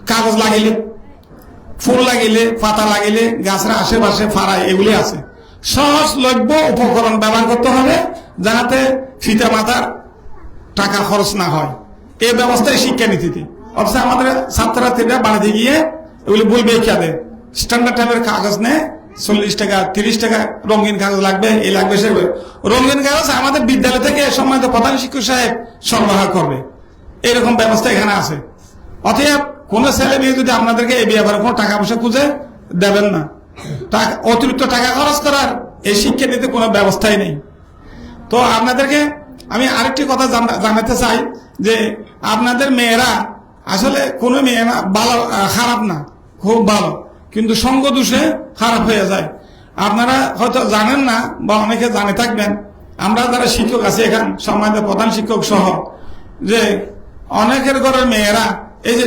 কাগজ লাগিলে, ফুল লাগিলে, পাতা লাগিলে, গাছের আশেপাশে ফাড়ায়, এগুলি আছে। সহজলভ্য উপকরণ ব্যবহার করতে হবে, যাতে পিতা মাতার টাকা খরচ না হয়। এই ব্যবস্থায় শিক্ষানীতিতে অথচ আমাদের ছাত্রছাত্রীরা বাড়িতে গিয়ে এগুলি বলবে খেয়ালে স্ট্যান্ডার্ড টাইপের কাগজ নেয়, 40 টাকা 30 টাকা, রঙিন কাগজ লাগবে, এই লাগবে সে রঙিন কাগজ আমাদের বিদ্যালয় থেকে সম্মানিত প্রধান শিক্ষক সাহেব সরবরাহ করবে। এরকম ব্যবস্থা এখানে আছে। অতএব কোন ছেলে মেয়ে যদি আপনাদেরকে এই ব্যাপারে কোনো টাকা পয়সা খুঁজে দেবেন না, অতিরিক্ত টাকা খরচ করার এই শিক্ষা নিতে কোনো ব্যবস্থাই নেই। তো আপনাদেরকে আমি আরেকটি কথা জানাতে চাই যে আপনাদের মেয়েরা আসলে কোনো মেয়ে না ভালো খারাপ না, খুব ভালো, কিন্তু সঙ্গ দোষে খারাপ হয়ে যায়। আপনারা হয়তো জানেন না বা অনেকে জানে থাকবেন, আমরা যারা শিক্ষক আছি এখান সম্মানিত প্রধান শিক্ষক সহ, যে অনেকের ঘরের মেয়েরা এই যে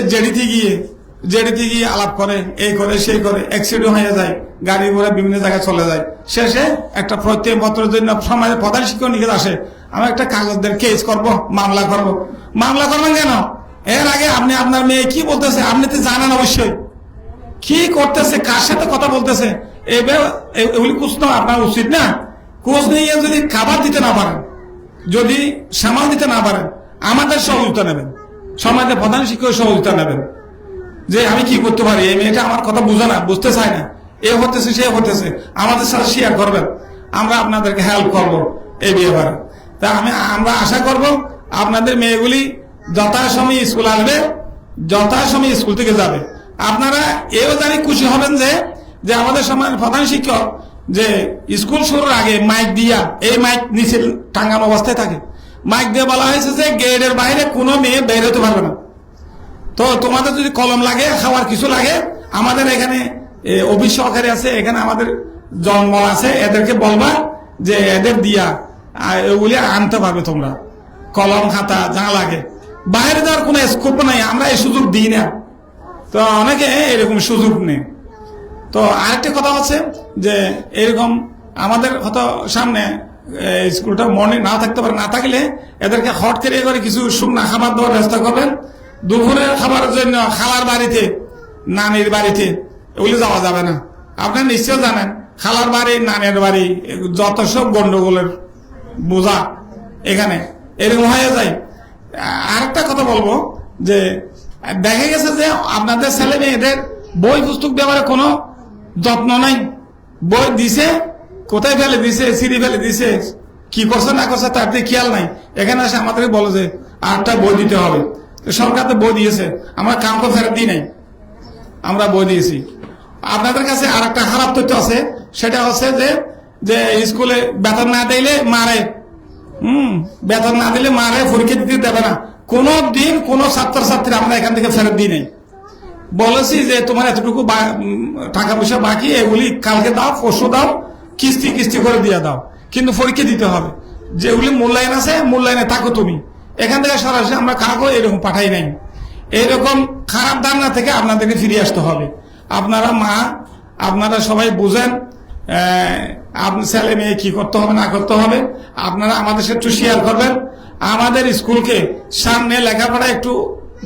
জেডিতে গিয়ে আলাপ করে, এই করে সেই করে, অ্যাক্সিডেন্ট হয়ে যায়, গাড়ি ঘোড়া বিভিন্ন জায়গায় চলে যায়। শেষে একটা প্রত্যয় পত্রের জন্য সমাজের প্রধান শিক্ষক নিকট আসে, আমি একটা কাগজ দিয়ে কেস করবো, মামলা করবেন কেন? এর আগে আপনি আপনার মেয়ে কি বলতেছে আপনি তো জানেন অবশ্যই, কি করতেছে, কার সাথে কথা বলতেছে, এগুলি খোঁজ নেওয়া আপনার উচিত না? খোঁজ নিয়ে যদি খাবার দিতে না পারেন, যদি সামাল দিতে না পারেন, আমাদের সহযোগিতা নেবেন, সমাজের প্রধান শিক্ষক সহযোগিতা নেবেন, যে আমি কি করতে পারি, এই মেয়েটা আমার কথা বুঝে না, বুঝতে চায় না, এ হতেছে সে হতেছে, আমাদের সাথে শেয়ার করবেন, আমরা আপনাদেরকে হেল্প করবো এই ব্যাপারে। তা আমরা আশা করব আপনাদের মেয়েগুলি যথাসময়ে স্কুল আসবে, যথাসময়ে স্কুল থেকে যাবে। আপনারা এও জানি খুশি হবেন যে আমাদের সমাজের প্রধান শিক্ষক যে স্কুল শুরুর আগে মাইক দিয়া, এই মাইক নিচে টাঙ্গানো অবস্থায় থাকে, মাইক দিয়ে বলা হয়েছে যে গেটের বাইরে কোনো মেয়ে বের হতে পারবে না। তো তোমাদের যদি কলম লাগে, খাওয়ার কিছু লাগে, আমাদের এখানে অফিস সহকারী আছে, এখানে আমাদের জন্ম আছে, এদেরকে বলবা যে এদের দিয়া এগুলি আনতে পারবে তোমরা, কলম খাতা যা লাগে। বাইরে যাওয়ার কোনো স্কোপ নাই, আমরা এই সুযোগ দিই না, তো অনেকে এরকম সুযোগ নেই। তো আরেকটা কথা হচ্ছে যে এরকম আমাদের হয়তো সামনে স্কুলটা মর্নিং না থাকতে পারে, না থাকলে এদেরকে হট করে কিছু শুকনা খাবার দেওয়ার ব্যবস্থা করবেন। দুপুরের খাবারের জন্য খালার বাড়িতে, নানির বাড়িতে ওগুলি যাওয়া যাবে না। আপনারা নিশ্চয় জানেন খালার বাড়ি, নানের বাড়ি যত সব গন্ডগোলের বোঝা এখানে এরকম হয়ে যায়। আরেকটা কথা বলবো যে দেখা গেছে যে আপনাদের ছেলে মেয়েদের বই পুস্তক ব্যাপারে কোনো যত্ন নাই। বই দিছে, কোথায় ফেলে দিছে, সিঁড়ি ফেলে দিছে, কি করছে না করছে তার দিকে খেয়াল নাই। এখানে আসে আমাদেরকে বলে যে আরেকটা বই দিতে হবে। সরকার তো বই দিয়েছে, আমরা কাউকে ফেরত দিই নাই, আমরা বই দিয়েছি। আপনাদের কাছে আর একটা খারাপ তথ্য আছে, সেটা হচ্ছে যে স্কুলে বেতন না দিলে মারে। বেতন না দিলে মারে, পরীক্ষা দিতে দেবে না। কোন দিন কোন ছাত্রছাত্রী আমরা এখান থেকে ফেরত দিই নাই। বলেছি যে তোমার এতটুকু টাকা পয়সা বাকি, এগুলি কালকে দাও, পরশু দাও, কিস্তি কিস্তি করে দিয়ে দাও, কিন্তু পরীক্ষা দিতে হবে। যেগুলি মূল্যায়ন আছে মূল্যায়নে থাকো তুমি। এখান থেকে সরাসরি আমরা কাউকে এরকম পাঠাই নাই। এইরকম খারাপ ধারণা থেকে আপনাদেরকে ফিরে আসতে হবে। আপনারা মা, আপনারা সবাই বুঝেন আপনার ছেলে মেয়ে কি করতে হবে না করতে হবে। আপনারা আমাদের সাথে একটু শেয়ার করবেন, আমাদের স্কুলকে সামনে লেখাপড়া একটু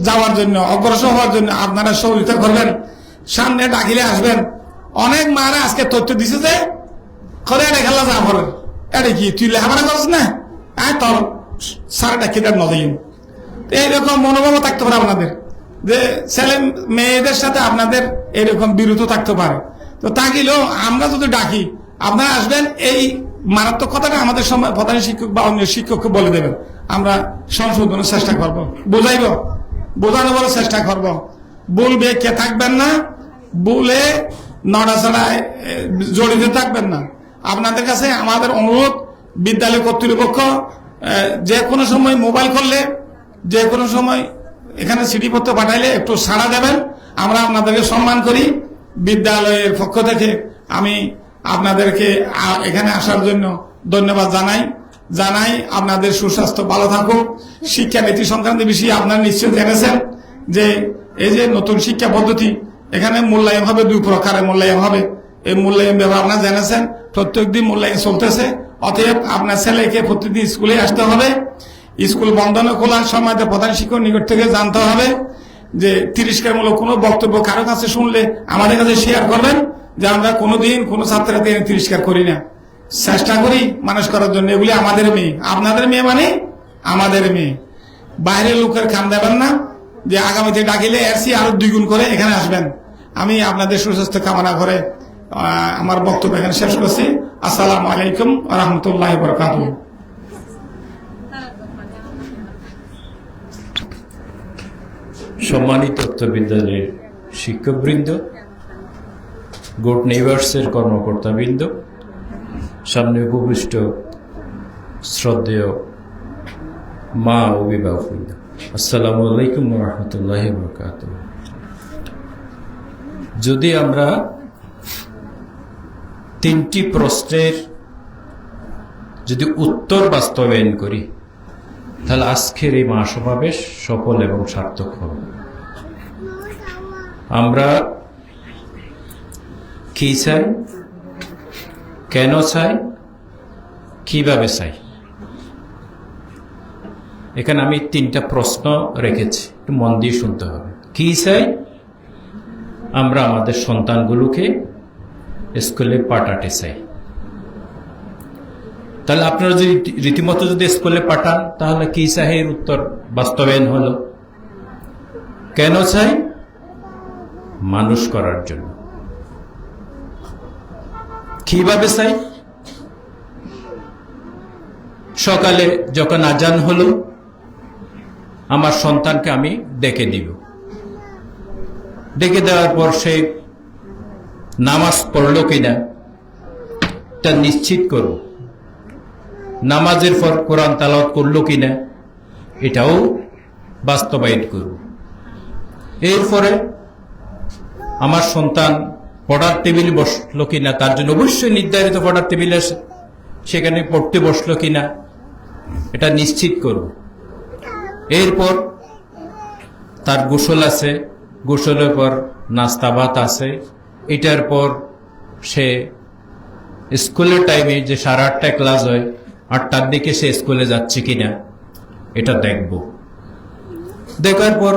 যাওয়ার জন্য, অগ্রসর হওয়ার জন্য আপনারা সহযোগিতা করবেন। সামনে ডাকিলে আসবেন। অনেক মারা আজকে তথ্য দিছে যে খরে এটা খেলা যা করে, এটা কি তুই লেখাপড়া করছ না, তোর সারা ডাকি দেন নদিন। এইরকম মনোভাব থাকতে পারে আপনাদের, যে ছেলে মেয়েদের সাথে আপনাদের এরকম বিরত থাকতে পারে। তো তাকিলেও আমরা যদি ডাকি আপনারা আসবেন, এই মারাত্মক কথাটা আমাদের সময় প্রধান শিক্ষক বা অন্য শিক্ষককে বলে দেবেন। আমরা সংশোধনের চেষ্টা করব, বোঝানো বলার চেষ্টা করব। বলবে কে থাকবেন না, বলে নড়াচড়ায় জড়িত থাকবেন না। আপনাদের কাছে আমাদের অনুরোধ, বিদ্যালয় কর্তৃপক্ষ যে কোনো সময় মোবাইল করলে, যে কোনো সময় এখানে চিঠিপত্র পাঠাইলে একটু সাড়া দেবেন। আমরা আপনাদেরকে সম্মান করি। বিদ্যালয়ের পক্ষ থেকে আমি আপনাদেরকে এখানে আসার জন্য ধন্যবাদ জানাই। আপনাদের সুস্বাস্থ্য ভালো থাকুক। শিক্ষানীতি সংক্রান্ত বিষয়ে আপনারা নিশ্চয় জেনেছেন যে এই যে নতুন শিক্ষা পদ্ধতি, এখানে মূল্যায়ন হবে, 2 প্রকারের মূল্যায়ন হবে। এই মূল্যায়ন ব্যাপারে আপনারা জেনেছেন, প্রত্যেক দিন মূল্যায়ন চলতেছে। অতএব আপনার ছেলেকে প্রতিদিন স্কুলে আসতে হবে। স্কুল বন্ধ খোলার সময় প্রধান শিক্ষক নিকট থেকে জানতে হবে যে তিরস্কারমূলক কোনো বক্তব্য কারো কাছে শুনলে আমাদের কাছে শেয়ার করবেন, যে আমরা কোনোদিন কোনো ছাত্রকে তিরস্কার করি না, চেষ্টা করি মানুষ করার জন্য। এগুলি আমাদের মেয়ে, আপনাদের মেয়ে মানে আমাদের মেয়ে। বাইরের লোকের কান দেবেন না যে আগামীতে ডাকিলে এরসি আরো 2 গুণ করে এখানে আসবেন। আমি আপনাদের সুস্বাস্থ্য কামনা করে আমার বক্তব্য এখানে শেষ করছি। আসসালামু আলাইকুম ওয়া রাহমাতুল্লাহি ওয়া বারাকাতুহু। সম্মানিত উচ্চ বিদ্যালয়ের শিক্ষকবৃন্দ, গুড নেইবার্সের কর্মকর্তাবৃন্দ, সামনে উপবিষ্ট শ্রদ্ধেয় মা ও অভিভাবকবৃন্দ, আসসালামু আলাইকুম ওয়া রাহমাতুল্লাহি ওয়া বারাকাতুহু। যদি আমরা 3টি প্রশ্নের যদি উত্তর বাস্তবায়ন করি, তাহলে আজকের এই মহাসমাবেশ সফল এবং সার্থক হবে। আমরা কি চাই, কেন চাই, কিভাবে চাই, এখানে আমি 3টা প্রশ্ন রেখেছি, একটু মন দিয়ে শুনতে হবে। কি চাই, আমরা আমাদের সন্তানগুলোকে স্কুলে পাঠাতে চাই। তাহলে আপনারা যদি রীতিমতো যদি স্কুলে পাঠান, তাহলে কি চাই এর উত্তর বাস্তবায়ন হলো। কেন চাই, মানুষ করার জন্য। কিভাবে চাই, সকালে যখন আজান হলো আমার সন্তানকে আমি ডেকে দিব, ডেকে দেওয়ার পর সে নামাজ পড়লো কিনা তা নিশ্চিত করব। নামাজের পর কোরআন তেলাওয়াত করলো কিনা এটাও বাস্তবায়ন করব। এরপরে আমার সন্তান পড়ার টেবিলে বসলো কিনা, তার জন্য অবশ্যই নির্ধারিত পড়ার টেবিল আছে, সেখানে পড়তে বসলো কিনা এটা নিশ্চিত করব। এরপর তার গোসল আছে, গোসলের পর নাস্তা ভাত আছে, এটার পর সে স্কুলের টাইমে যে 8:30টায় ক্লাস হয় 8টার দিকে সে স্কুলে যাচ্ছে কিনা এটা দেখব। দেখার পর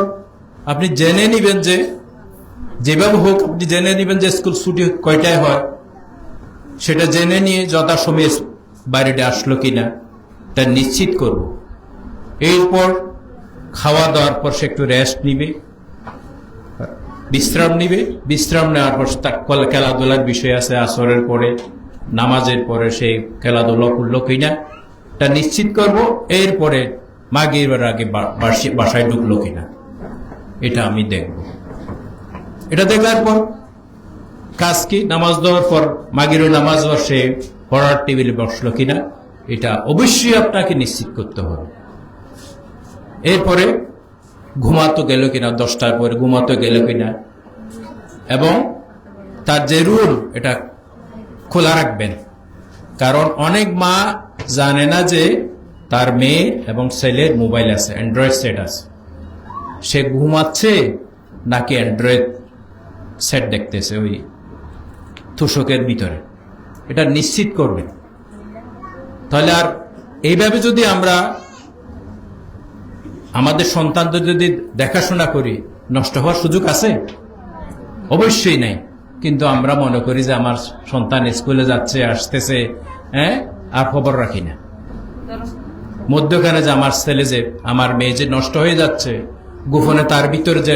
আপনি জেনে নিবেন যে যেভাবে হোক আপনি জেনে নিবেন যে স্কুল ছুটি কয়টায় হয়, সেটা জেনে নিয়ে যথাসময়ে বাইরে আসলো কিনা তা নিশ্চিত করব। এরপর খাওয়া দাওয়ার পর সে একটু রেস্ট নিবে, বিশ্রাম নিবে, বিশ্রাম নেওয়ার পর তার খেলাধুলার বিষয় আছে, আসরের পরে নামাজের পরে সে খেলাধুলা করলো কিনা তা নিশ্চিত করব। এরপরে মাগরিবের আগে বাসায় ঢুকলো কিনা এটা আমি দেখব। এটা দেখার পর কাজ কি, নামাজ দেওয়ার পর মাগরিবের নামাজ সে পড়ার টেবিলে বসলো কিনা এটা অবশ্যই আপনাকে নিশ্চিত করতে হবে। এরপরে ঘুমাতে গেল কিনা, 10টার পরে ঘুমাতে গেল কিনা, এবং তার যে রুম এটা খোলা রাখবেন। কারণ অনেক মা জানে না যে তার মেয়ে এবং ছেলের মোবাইল আছে, অ্যান্ড্রয়েড সেট আছে, সে ঘুমাচ্ছে নাকি অ্যান্ড্রয়েড সেট দেখতেছে ওই তোষকের ভিতরে, এটা নিশ্চিত করবেন। তাহলে আর এইভাবে যদি আমরা আমাদের সন্তানদের যদি দেখাশোনা করি, নষ্ট হওয়ার সুযোগ আছে? অবশ্যই নাই। কিন্তু আমরা মনে করি যে আমার সন্তান স্কুলে যাচ্ছে আসতেছে, আর খবর রাখি না। মধ্যখানে যে আমার ছেলে যে আমার মেয়ে যে নষ্ট হয়ে যাচ্ছে, গোপনে তার ভিতরে যে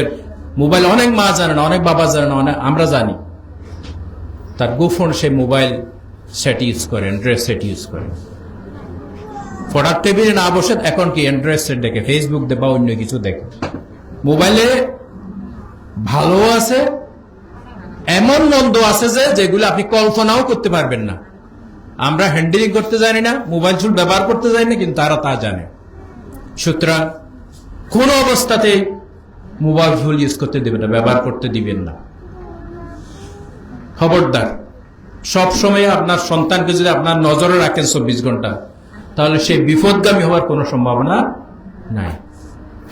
মোবাইল, অনেক মা জানে না, অনেক বাবা জানে না, আমরা জানি, তার গোপন সে মোবাইল সেট ইউজ করে, অ্যান্ড্রয়েড সেট ইউজ করে। পড়ার টেবিলে না বসে এখন কি অ্যান্ড্রয়েড সেট দেখে, ফেসবুক দেখে বা অন্য কিছু দেখে। মোবাইলে ভালো আছে, এমন মন্দ আছে যে যেগুলো আপনি কল্পনাও করতে পারবেন না। আমরা হ্যান্ডেলিং করতে জানি না, মোবাইল ফোন ব্যবহার করতে জানি না, কিন্তু তারা তা জানে। সুতরাং কোন অবস্থাতেই মোবাইল ফোন ইউজ করতে দিবেন না, ব্যবহার করতে দিবেন না। খবরদার, সব সময় আপনার সন্তানকে যদি আপনার নজরে রাখেন 24 ঘন্টা, তাহলে সে বিপদগামী হওয়ার কোনো সম্ভাবনা নাই।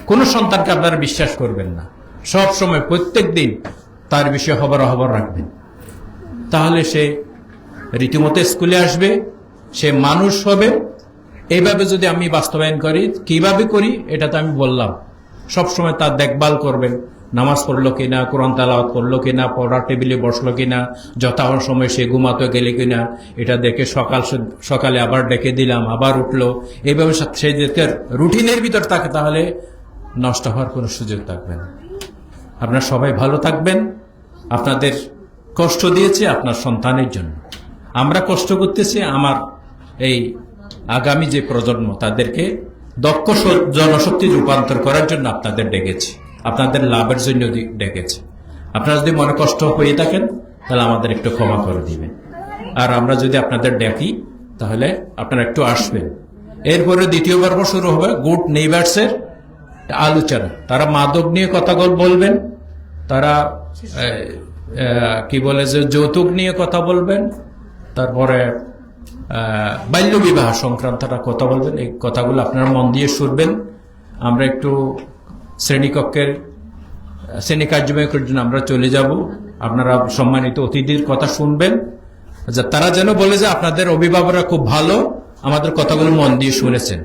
কোন সন্তানকে আপনারা বিশ্বাস করবেন না, সব সময় প্রত্যেক দিন তার বিষয়ে খবর রাখবেন। তাহলে সে রীতিমতো স্কুলে আসবে, সে মানুষ হবে। এইভাবে যদি আমি বাস্তবায়ন করি, কিভাবে করি এটা তো আমি বললাম। সবসময় তার দেখভাল করবেন, নামাজ পড়লো কিনা, কোরআন তেলাওয়াত করলো কিনা, পড়ার টেবিলে বসলো কিনা, যথাযথ সময় সে ঘুমাতে গেলে কিনা এটা দেখে সকালে আবার ডেকে দিলাম, আবার উঠলো। এইভাবে সেই রুটিনের ভিতর থাকে, তাহলে নষ্ট হওয়ার কোনো সুযোগ থাকবে না। আপনারা সবাই ভালো থাকবেন। আপনাদের কষ্ট দিয়েছে আপনার সন্তানের জন্য, আমরা কষ্ট করতেছি আমার এই আগামী যে প্রজন্ম, তাদেরকে দক্ষ জনশক্তি রূপান্তর করার জন্য আপনাদের ডেকেছি, আপনাদের লাভের জন্য ডেকেছি। আপনারা যদি মনে কষ্ট হয়ে থাকেন তাহলে আমাদের একটু ক্ষমা করে দিবেন। আর আমরা যদি আপনাদের ডাকি তাহলে আপনারা একটু আসবেন। এরপরে দ্বিতীয় পর্ব শুরু হবে গুড নেইবার্সের আলোচনা। তারা মাদক নিয়ে কথা বলবেন, তারা কি বলে যে যৌতুক নিয়ে কথা বলবেন, তারপরে বাল্য বিবাহ সংক্রান্ত কথা বলবেন। এই কথাগুলো আপনারা মন দিয়ে শুনবেন। আমরা একটু শ্রেণী কার্যক্রমের জন্য আমরা চলে যাব। আপনারা সম্মানিত অতিথির কথা শুনবেন, তারা যেন বলে যে আপনাদের অভিভাবকরা খুব ভালো, আমাদের কথাগুলো মন দিয়ে শুনেছেন।